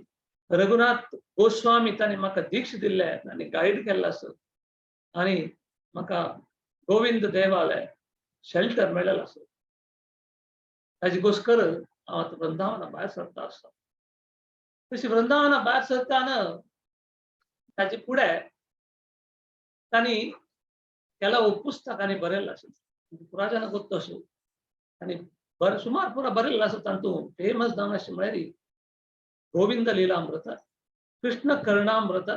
रघुनाथ गोस्वामी तांणी म्हाका दीक्ष दिल्ले आनी गायड केल्लो आसा आनी म्हाका गोविंद देवालय शेल्टर मेळ्ळेलो आसा ताजे घोस्कर हांव आतां वृंदावना भायर सरता आसता तशी वृंदावना भायर सरताना ताजे फुडें तांणी केला पुस्तकांनी बरयल्लो आसा पुराजना गोत्तो अशें आनी सुमार पुरो बरयल्लो आसा तातूंत फेमस जावन अशें म्हळ्यार गोविंद लीलामृत कृष्ण कर्णामृत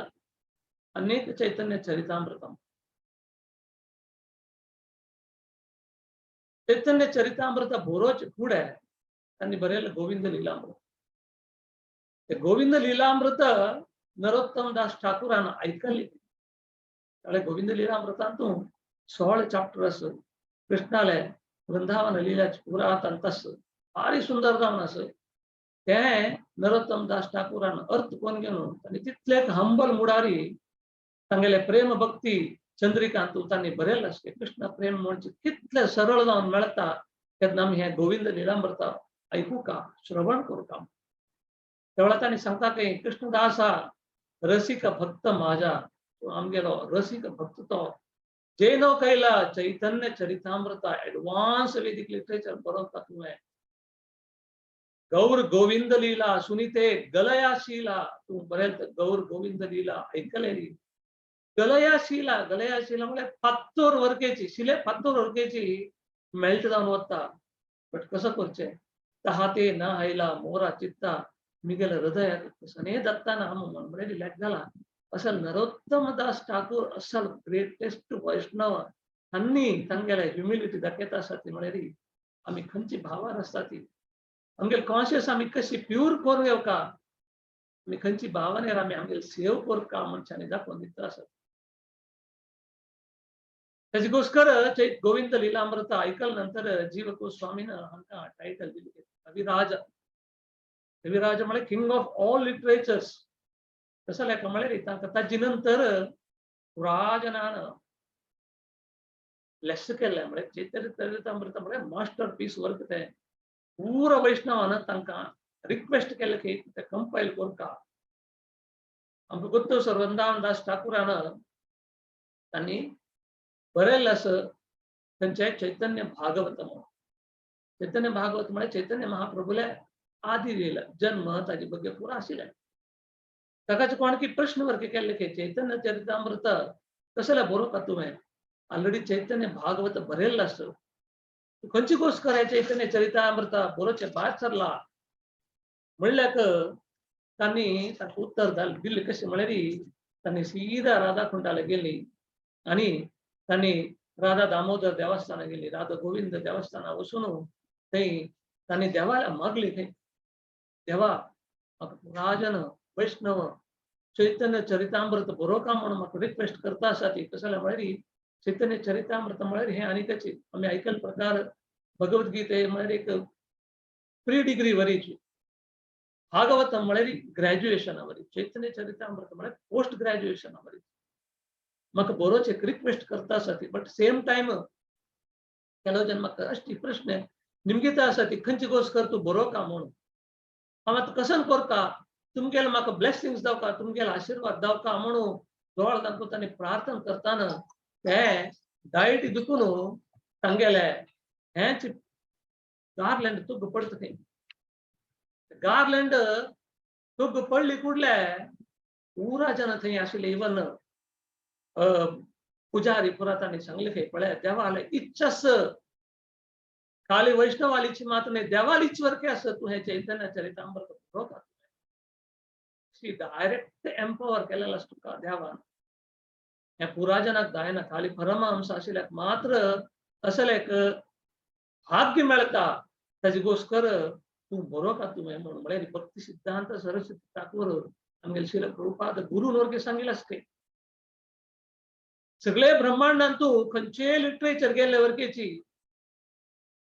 अनेक चैतन्य चरितामृतम चैतन्य चरितामृत बरोवचे फुडें तांणी बरयलें गोविंद लीलामृत ते गोविंद लीलामृत नरोत्तम दास ठाकुरान आयकली गोविंद लीलामृतांतूं 16 चॅप्टर आसा कृष्णाले वृंदावन लीलाचे पुरात अंत आसा भारी सुंदर जावन आसा ते नरोत्तम दास ठाकुरान अर्थ कोण घेवन तांणी तितले हंबल मुडारी तांगेले प्रेम भक्ती चंद्रिकांतूं तांणी बरयल्लें आसा कृष्ण प्रेम म्हणजे कितले सरळ जावन मेळटा तेन्ना आमी हे गोविंद लीलामृत आयकूं का श्रवण करूं का त्या वेळार तांणी सांगता की कृष्णदासा रसिक भक्त माझा आमगेलो रसिक भक्त तो जेनो कैला चैतन्य चरितामृत एडवांस वेदिक लिटरेचर बरोवता तुवें गौर गोविंद लीला सुनीते गलयाशीला तूं बरयता गौर गोविंद लीला आयकलेली गलयाशीला म्हणजे 75 वर्गेची शिले 75 वर्गेची मेल्ट जावन वता बट कसं करचें तहाते न हायला मोरा चित्ता मिगेल हृदयाक सने दत्ताना हम म्हणले रिलॅक्स जाला असल नरोत्तम दास ठाकूर असल ग्रेटेस्ट वैष्णव हांणी तांगेले ह्युमिलिटी दाखयता आसा ती म्हळ्यार आमी खंयची भावार आसता ती आमगेले कॉन्शियस आमी कशी प्यूर करूं येवका आमी खंयची भावनेर आमी आमगेले सेव करता मनशांनी दाखोवन दिता आसा तेजे घोस्कर गोविंद लीलामृत आयकल नंतर जीव गोस्वामीन हांकां टायटल दिलें कविराज कविराज म्हळ्यार किंग ऑफ ऑल लिटरेचर्स कसं लेखा म्हळ्यार तांकां ताजे नंतर पुराजनान लेस केल्लें म्हळ्यार चैतन्य चरितामृत म्हळ्यार मास्टर पीस वर्क तें पूरा वैष्णवान तांकां रिक्वेस्ट केलें की ते कंपायल करता आमकां गोत्तो सर वृंदावन दास ठाकुरान तांणी बरयल्लें आसा तांचे चैतन्य भागवत चैतन्य भागवत म्हळ्यार चैतन्य महाप्रभुले आदी लीला जन्म ताजे बद्दल पुरो आशिल्लें ताकाच कोणकी प्रश्न वर्ग केल्ले की चैतन्य चरितामृत कसले बरोवपा तुवें ऑलरेडी चैतन्य भागवत बरयल्लो आसा खंयची गोश्ट कराय चैतन्य चरितामृत बरोवचे भायर सरला म्हणल्याक तांणी ताका उत्तर दिल्लें कशें म्हळ्यार तांणी सीदा राधा कुंडाला गेली आनी तांणी राधा दामोदर देवस्थानाक गेली राधा गोविंद देवस्थानाक वचून थंय तांणी देवाला मागली थंय देवा म्हाका राजन वैष्णव चैतन्य चरितामृत बरोवका म्हणून म्हाका रिक्वेस्ट करता आसा ती कसं म्हळ्यार चैतन्य चरितामृत म्हळ्यार हें आनी कशें आमी आयकल प्रकार भगवद्गीते म्हळ्यार एक प्री डिग्री वरीची भागवतम म्हळ्यार ग्रॅज्युएशन आवरी चैतन्य चरितामृत म्हळ्यार पोस्ट ग्रॅज्युएशन आवरी म्हाका बरोच एक रिक्वेस्ट करता आसा ती बट सेम टायम ಕೆಲವು ಜನ म्हाका अशी प्रश्न निमगे आसा ती खंयची गोश्ट कर तूं बरो का म्हणून हांव आतां कसन करता तुमगेले म्हाका ब्लेसिंग्स जावका तुमगेले आशीर्वाद जावका म्हणून दोळ दाखोवन तांणी प्रार्थना करताना ते डायट दुखून तांगेले हेच गार्लँड तुग पडता थंय गार्लँड तुग पडली कुडले पुरा जन थंय आशिल्ले इवन पुजारी पुरा तांणी सांगले खंय पळय देवाले इच्छस खाली वैष्णवालीची मात नाही देवालीची वरके असं तू हे चैतन्य चरितामृत बरोवपाक डायरेक्ट एम्पावर केलेलो आसा तुका देवान हे पुराजनाक जायना खाली परमहंस आशिल्ल्याक मात्र असलेक भाग्य मेळटा ताजी गोश्ट कर तू बरो का तुवें म्हणून म्हळ्यार भक्ती सिद्धांत सरस्वती ठाकूर आमगेले श्रील प्रभुपाद गुरून वर्गे सांगिल्ले आसता सगळे ब्रह्मांडांत तूं खंयचे लिटरेचर गेल्ले वरकेची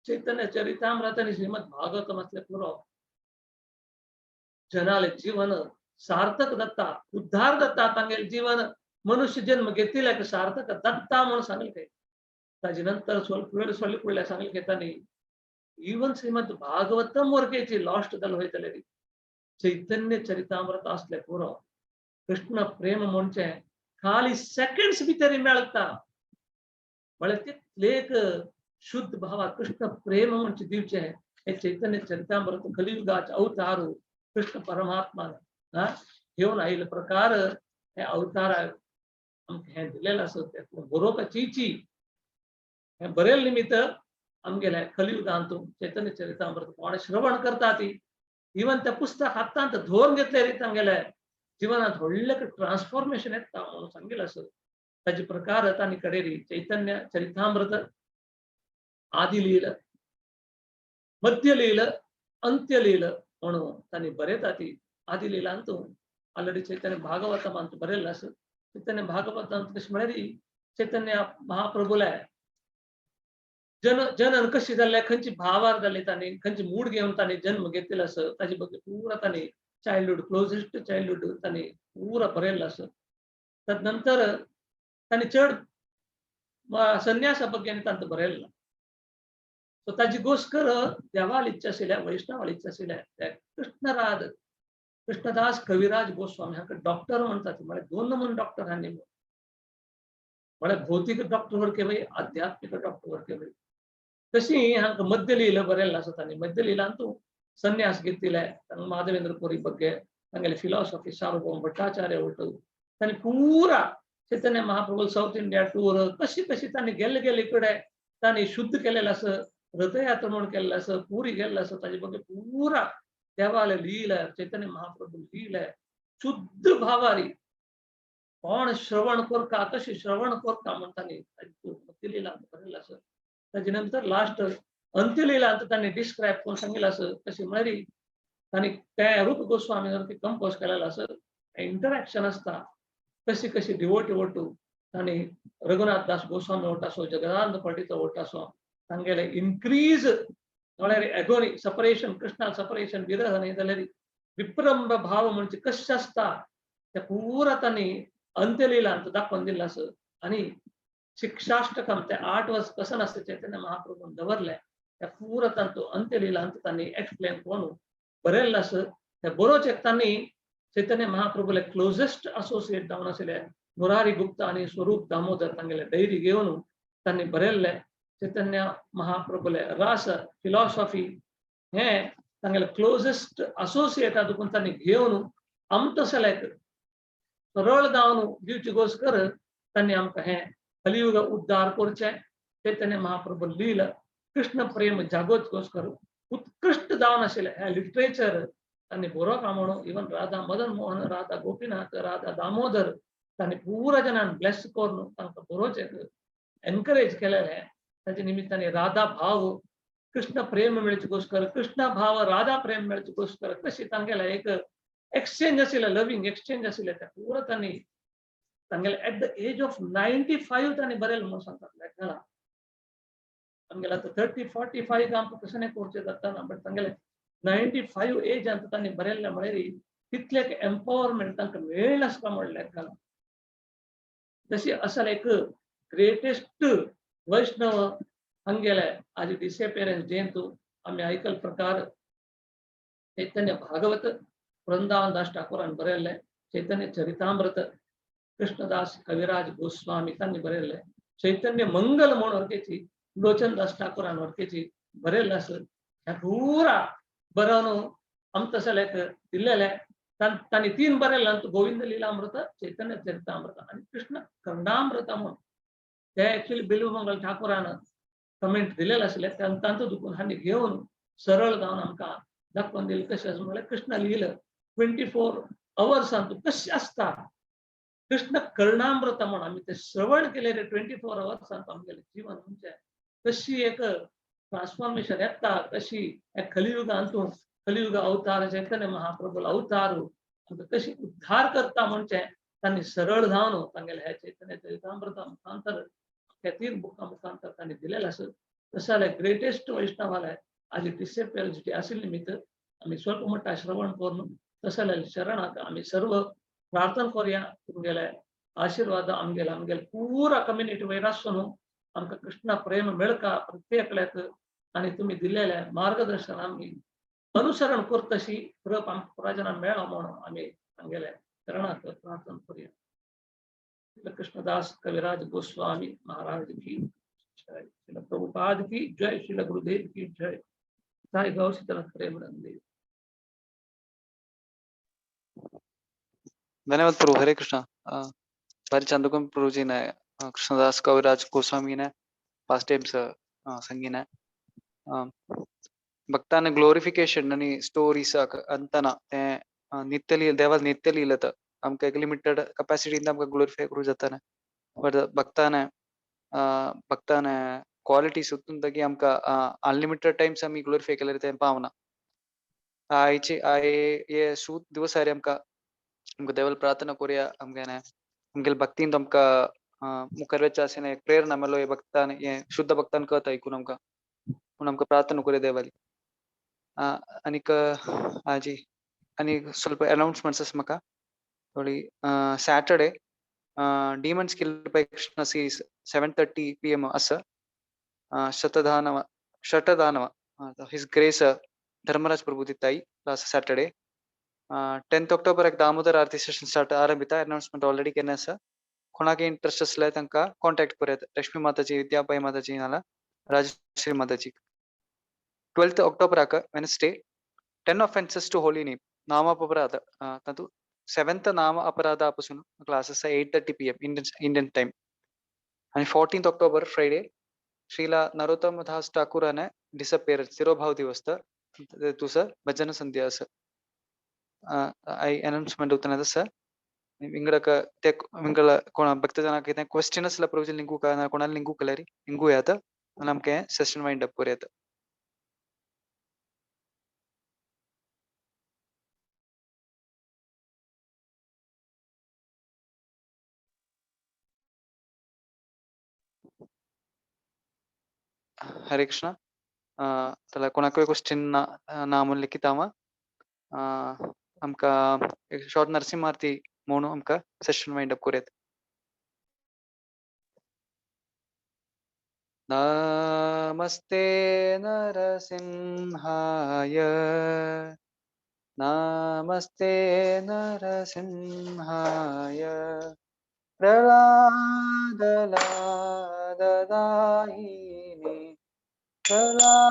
चैतन्य चरितामृत आणि श्रीमद भागवतम असले पुरो जनाले जीवन सार्थक दत्ता उद्धार दत्ता तांगेले जीवन मनुष्य जन्म घेतलेल्याक सार्थक दत्ता म्हणून सांगले ताजे नंतर स्वल्प वेळ फुडल्या सांगले तांणी इवन श्रीमद भागवतम वर्गेची लास्ट जालो वयतले चैतन्य चरितामृत असले पुरो कृष्ण प्रेम म्हणचे खाली सेकंड्स भितर मेळटा म्हळ्यार तितलेक शुद्ध भावा कृष्ण प्रेम म्हणजे दिवचे हे चैतन्य चरितामृत कलियुगाचे अवतार कृष्ण परमात्मा घेऊन आयिल्ले प्रकार हे अवतार आमकां हे दिलेले आसा बरोवपाची हे बरेल निमित्त आमगेले कलियुगांत चैतन्य चरितामृत कोण श्रवण करता ती इवन ते पुस्तक हातांत धरून घेतले रीत तांगेले जीवनात व्हडले ट्रान्सफॉर्मेशन येता म्हणून सांगिल्लें आसा ताजे प्रकार तांणी कडेरी चैतन्य चरितामृत आदि लील मध्य लील अंत्य लील म्हणून तांणी बरयता ती आदि लीलांत ऑलरेडी चैतन्य भागवतमांत बरयल्लें आसा चैतन्य भागवतांत कशें म्हळ्यार चैतन्य महाप्रभुले जनन कशी जाल्ले खंयची भावार जाल्ली तांणी खंयची मूड घेवन तांणी जन्म घेतिल्लो आसा ताजे बद्दल पुरा तांणी चायल्डहूड क्लोजेस्ट चायल्डहूड तांणी पुरा बरयल्लो आसा तदनंतर तांणी चड संन्यासा बद्दल तांत बरयल्लो सो ताजी गोश्ट कर देवाली इच्छा आशिल्ल्या वैष्णवाली इच्छा आशिल्ल्या कृष्णराज कृष्णदास कविराज गोस्वामी हाका डॉक्टर म्हणटात म्हळ्यार दोन म्हणून डॉक्टर हांणी म्हळ्यार भौतीक डॉक्टर वर केवय आध्यात्मिक डॉक्टर वर केवय तशी हांकां मध्य लील बरयल्लो आसा तांणी मध्य लीलांत संन्यास घेतिल्ले माधवेंद्र पुरी बग्गे तांगेले फिलॉसॉफी सार्वभौम भट्टाचार्य उलटू तांणी पुरा Chaitanya Mahaprabhu south India tour कशी कशी तांणी गेल्ले गेल्ले कडे तांणी शुद्ध केलेलो आसा रथयात्रा म्हणून केल्लो आसा पुरी गेल्लो आसा ताजे बद्दल पुरा देवाले लील चैतन्य महाप्रभू लील शुद्ध भावारी कोण श्रवण करता कशी श्रवण करता म्हणून तांणी मध्य लीलांत बरयल्लो आसा ताजे नंतर लास्ट अंत्य लीलांत तांणी डिस्क्रायब करून सांगिल्लें आसा कशी म्हळ्यार तांणी ते रूप गोस्वामी कंपोज केलेलो आसा इंटरॅक्शन आसता कशी कशी डिवोटी वटू तांणी रघुनाथ दास गोस्वामी वटासो जगदानंद पाटीचो वटासो तांगेले इन्क्रीज म्हळ्यार एगोनी सपरेशन कृष्णा सपरेशन विरह न्ही जाल्यार विप्रंभ भाव म्हणजे कशें आसता ते पुरा तांणी अंत्यलीलांत दाखोवन दिल्लो आसा आनी शिक्षाष्टकम ते 8 वर्स कसन आसता चैतन्य महाप्रभून दवरले त्या पुरा तांतू अंत्यलीलांत तांणी एक्सप्लेन करून बरयल्लो आसा ते बरोवचेक तांणी चैतन्य महाप्रभूले क्लोजेस्ट असोसिएट जावन आशिल्ले मुरारी गुप्ता आनी स्वरूप दामोदर तांगेले डैरी घेवन तांणी बरयल्ले चैतन्य महाप्रभूले रास फिलॉसॉफी हे तांगेले क्लोजेस्ट असोसिएटा देखून तांणी घेवन आमतसलेक सरळ जावन दिवची गोश्ट कर तांणी आमकां हे कलियुग उद्धार करचे चैतन्य महाप्रभू लील कृष्ण प्रेम जागोच गोश्ट कर उत्कृष्ट जावन आशिल्ले हे लिटरेचर तांणी बरोवपा म्हणून इवन राधा मदन मोहन राधा गोपीनाथ राधा दामोदर तांणी पुरा जनांक ब्लेस करून तांकां बरोवचेक एनकरेज केलेले ताजे निमित्ताने राधा भाव कृष्ण प्रेम मेळची गोश्ट कर कृष्ण भाव राधा प्रेम मेळची गोश्ट कर कशी तांगेले एक एक्सचेंज आशिल्ले लविंग एक्सचेंज आशिल्ले ते पुरा तांणी तांगेले एट द एज ऑफ 95 तांणी बरयलें म्हणून सांगतात आमगेले आतां 30-45 आमकां कशें करचें जाता ना बट तांगेले 95 एज ಅಂತ ತಾನೇ ಬರೆಯಲ್ಲ ಮಳೆರಿ तितले एम्पावरमेंट तांकां मेळ्ळें आसता म्हणलें काल तशी असल एक ग्रेटेस्ट वैष्णव हंगेले आज डिसअपियरन्स जयंत आम्ही आयकल प्रकार चैतन्य भागवत वृंदावन दास ठाकुरान बरयल्लें चैतन्य चरितामृत कृष्णदास कविराज गोस्वामी तांणी बरयल्लें चैतन्य मंगल म्हूण वर्केची लोचन दास ठाकुरान वर्केची बरयल्लें आसा ह्या पुरा बरोवन आमतसलेक दिल्लेलें तांणी 3 बरयल्लें गोविंद लीलामृत चैतन्य चरितामृत आनी कृष्ण खंडामृत म्हूण ते एक्चुअली बिल्वमंगल ठाकुरान कमेंट दिलेलें आसलें तांचो दुखून हांणी घेवन सरळ जावन आमकां दाखोवन दिलें कशें आसा म्हळ्यार कृष्ण लील 24 hours कशें आसता कृष्ण कर्णामृत म्हूण आमी ते श्रवण केले 24 hours आमगेलें जीवन म्हणजे कशी एक ट्रान्सफॉर्मेशन येता कशी कलियुगांतून कलियुग अवतार चैतन्य महाप्रभू अवतार कशी उद्धार करता म्हणजे तांणी सरळ जावन तांगेले हे चैतन्य चरितामृता मुखांतर हे 3 बुकां मुखांतर तांणी दिलेलें आसा तशें जाल्यार ग्रेटेस्ट वैष्णव जाल्यार आज डिसेपियरन्स डे आशिल्ले निमित्त आमी स्वल्प मोठा श्रवण करून तशें जाल्यार शरणाक आमी सर्व प्रार्थना करुया तुमगेले आशीर्वाद आमगेले पुरा कम्युनिटी वयर आसून आमकां कृष्ण प्रेम मेळका प्रत्येकल्याक आनी तुमी दिलेले मार्गदर्शन आमी अनुसरण करतशी कृप आमकां प्रजनान मेळ्ळा म्हणून आमी आमगेले शरणाक प्रार्थना करुया श्री कृष्णदास कविराज गोस्वामी महाराज की जय श्री प्रभुपाद की जय श्री गुरुदेव की जय साई गौ सीतानाथ प्रेमानंद धन्यवाद प्रभु हरे कृष्णा भारी चंदुकम प्रभु जी ने कृष्णदास कविराज गोस्वामी ने पास्ट टाइम्स संगीने भक्ताने ग्लोरिफिकेशन आणि स्टोरीज अंतना ते नित्यलील देवा नित्यलीलत आमकां एक लिमिटेड कॅपॅसिटी आमकां ग्लोरिफाय करूं जाता बट भक्ताने क्वालिटी सुद्दां तगी आमकां अनलिमिटेड टाइम्स आमी ग्लोरिफाय केल्यार तें पावना आयचे ये सूट दिवस सारी आमकां देवाल प्रार्थना करूया आमगेले भक्तीन आमकां मुखार वेचा आसने एक प्रेरणा मेलो हे भक्तान हे शुद्ध भक्तान कळत ऐकून आमकां पूण आमकां प्रार्थना करूया देवाली आनीक आजी आनी ಸ್ವಲ್ಪ अनाउन्समेंट्स आसा म्हाका थोडी Saturday demons killed by Krishna series 7:30 PM आसा शतदानव हिज ग्रेस धर्मराज प्रभु दिताई लास्ट सॅटरडे 10th October एक दामोदर आरती सेशन स्टार्ट आरंभिता अनाउन्समेंट ऑलरेडी केलें आसा कोणाक इंट्रस्ट आसल्यार तांकां कॉन्टॅक्ट करात लक्ष्मी माताजी विद्याबाई माताजी नाल्यार राजश्री माताजी 12th October Wednesday 10 offenses to holy name नाम अपराध तातूं 7th नाम अपराधापासून क्लास आसा 8:30 PM इंडियन टाइम आणि 14th October Friday Shrila Narottam Das ठाकूरान डिसअपियरन्स तिरोभाव दिवस तुझं भजन संध्या आसा आई अनाउन्समेंट होता सर इंगडक ते इंगल कोण भक्त जनाक क्वेश्चन आसला प्रॉब्लम लिंकू का कोणाला लिंकू केल्यारी लिंकू येता नमके सेशन वाइंड अप करूयात हरे कृष्ण त्याला कोणाक क्वेश्चन नाम लिखितावा आमका एक शॉर्ट नरसिंहारती म्हणून आमका सेशन वाइंड अप करूयात नमस्ते नरसिंहाय नमस्ते नरसिंहाय प्रह्लादलाददायिने प्रह्लादलाददायिने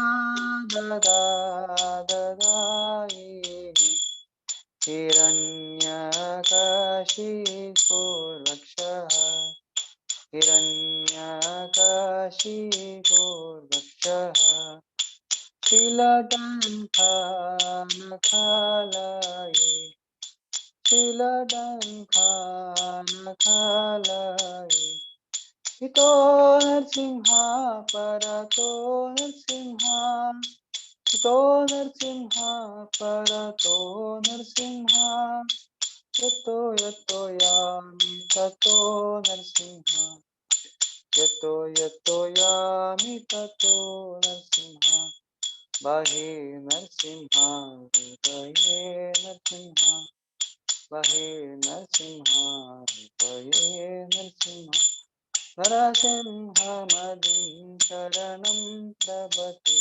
हिरण्यकशिपुर्वक्षः हिरण्यकशिपुर्वक्षः शीलदंफनखालये शीलदंफनखालये हितो नरसिंहा परतो नरसिंहा हितो नरसिंहा परतो नरसिंहा यतो यतो यामि ततो नरसिंहा यतो यतो यामि ततो नरसिंहा बाहे नरसिंहा हृदये नरसिंहा बाहे नरसिंहा हृदये नरसिंहा नरसिंहमदिं शरणं प्रपद्ये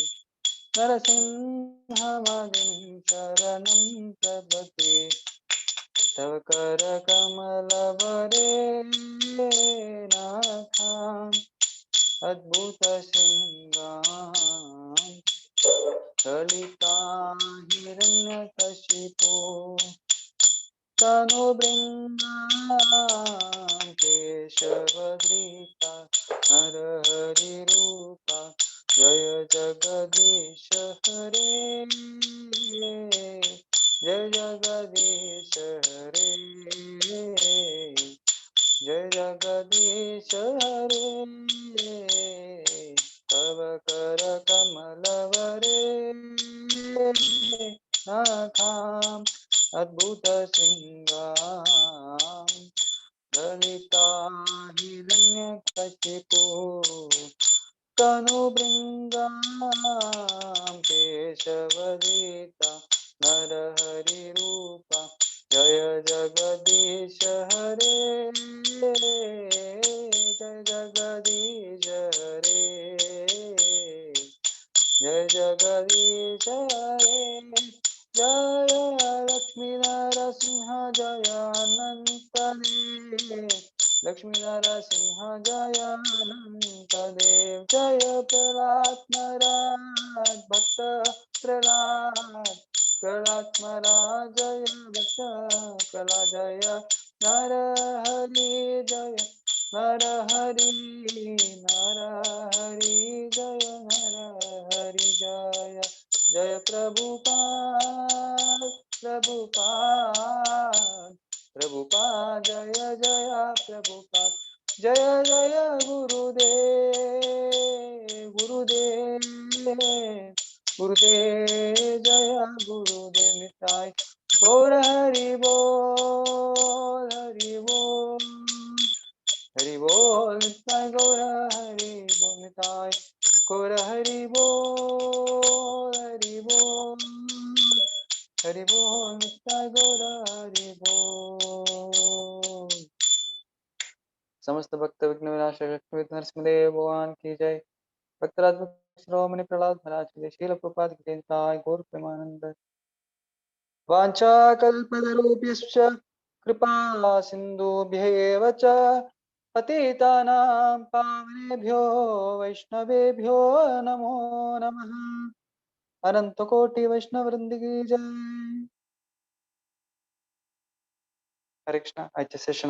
नरसिंहमदिं शरणं प्रपद्ये तव करकमलवरे नाथाम् अद्भुतशृङ्गाम् ललिता हिरण्यकशिपो तनुभृङ्गाम् केशवधृता नरहरिरूपा जय जगदीश हरे जय जगदीश हरे जय जगदीश हरे तव कर कमलवरे नाथाम् अद्भुत सिंगाम् ललिता हिरण्यकशिपो तनुभृङ्गाम् केशवदीता नरहरिरूपा जय जगदीश हरे जय जगदीश हरे जय जगदीश हरे जय लक्ष्मी नरसिंह जय अनंत देव लक्ष्मी नरसिंह जय अनंत देव जय प्रहलाद महाराज भक्त प्रहलाद प्रहलाद महाराज जय भक्त प्रहलाद जय नरहरि जय नरहरि नरहरि जय नरहरि जय जय प्रभुपाद प्रभुपाद प्रभुपाद जय जय प्रभुपाद जय जय गुरुदेव गुरुदेव गुरुदेव जय गुरुदेव निताय गौर हरि बोल हरि बोल हरि बोल निताय गौर हरि बोल निताय गौर हरि बोल हरि बोल हरि बोल निताय गौर हरि बोल समस्त भक्त विघ्न विनाशक लक्ष्मी नरसिंहदेव भगवान की जय भक्तराज श्रोमणि प्रहलाद महाराज की जय शील प्रपात की जय गौर प्रेमानंद वाञ्छाकल्पतरुभ्यश्च कृपा सिन्धुभ्येव च पतितानां पावनेभ्यो वैष्णवेभ्यो नमो नमः अनंत कोटि वैष्णव वृंद की जय हरे कृष्णा आजचे सेशन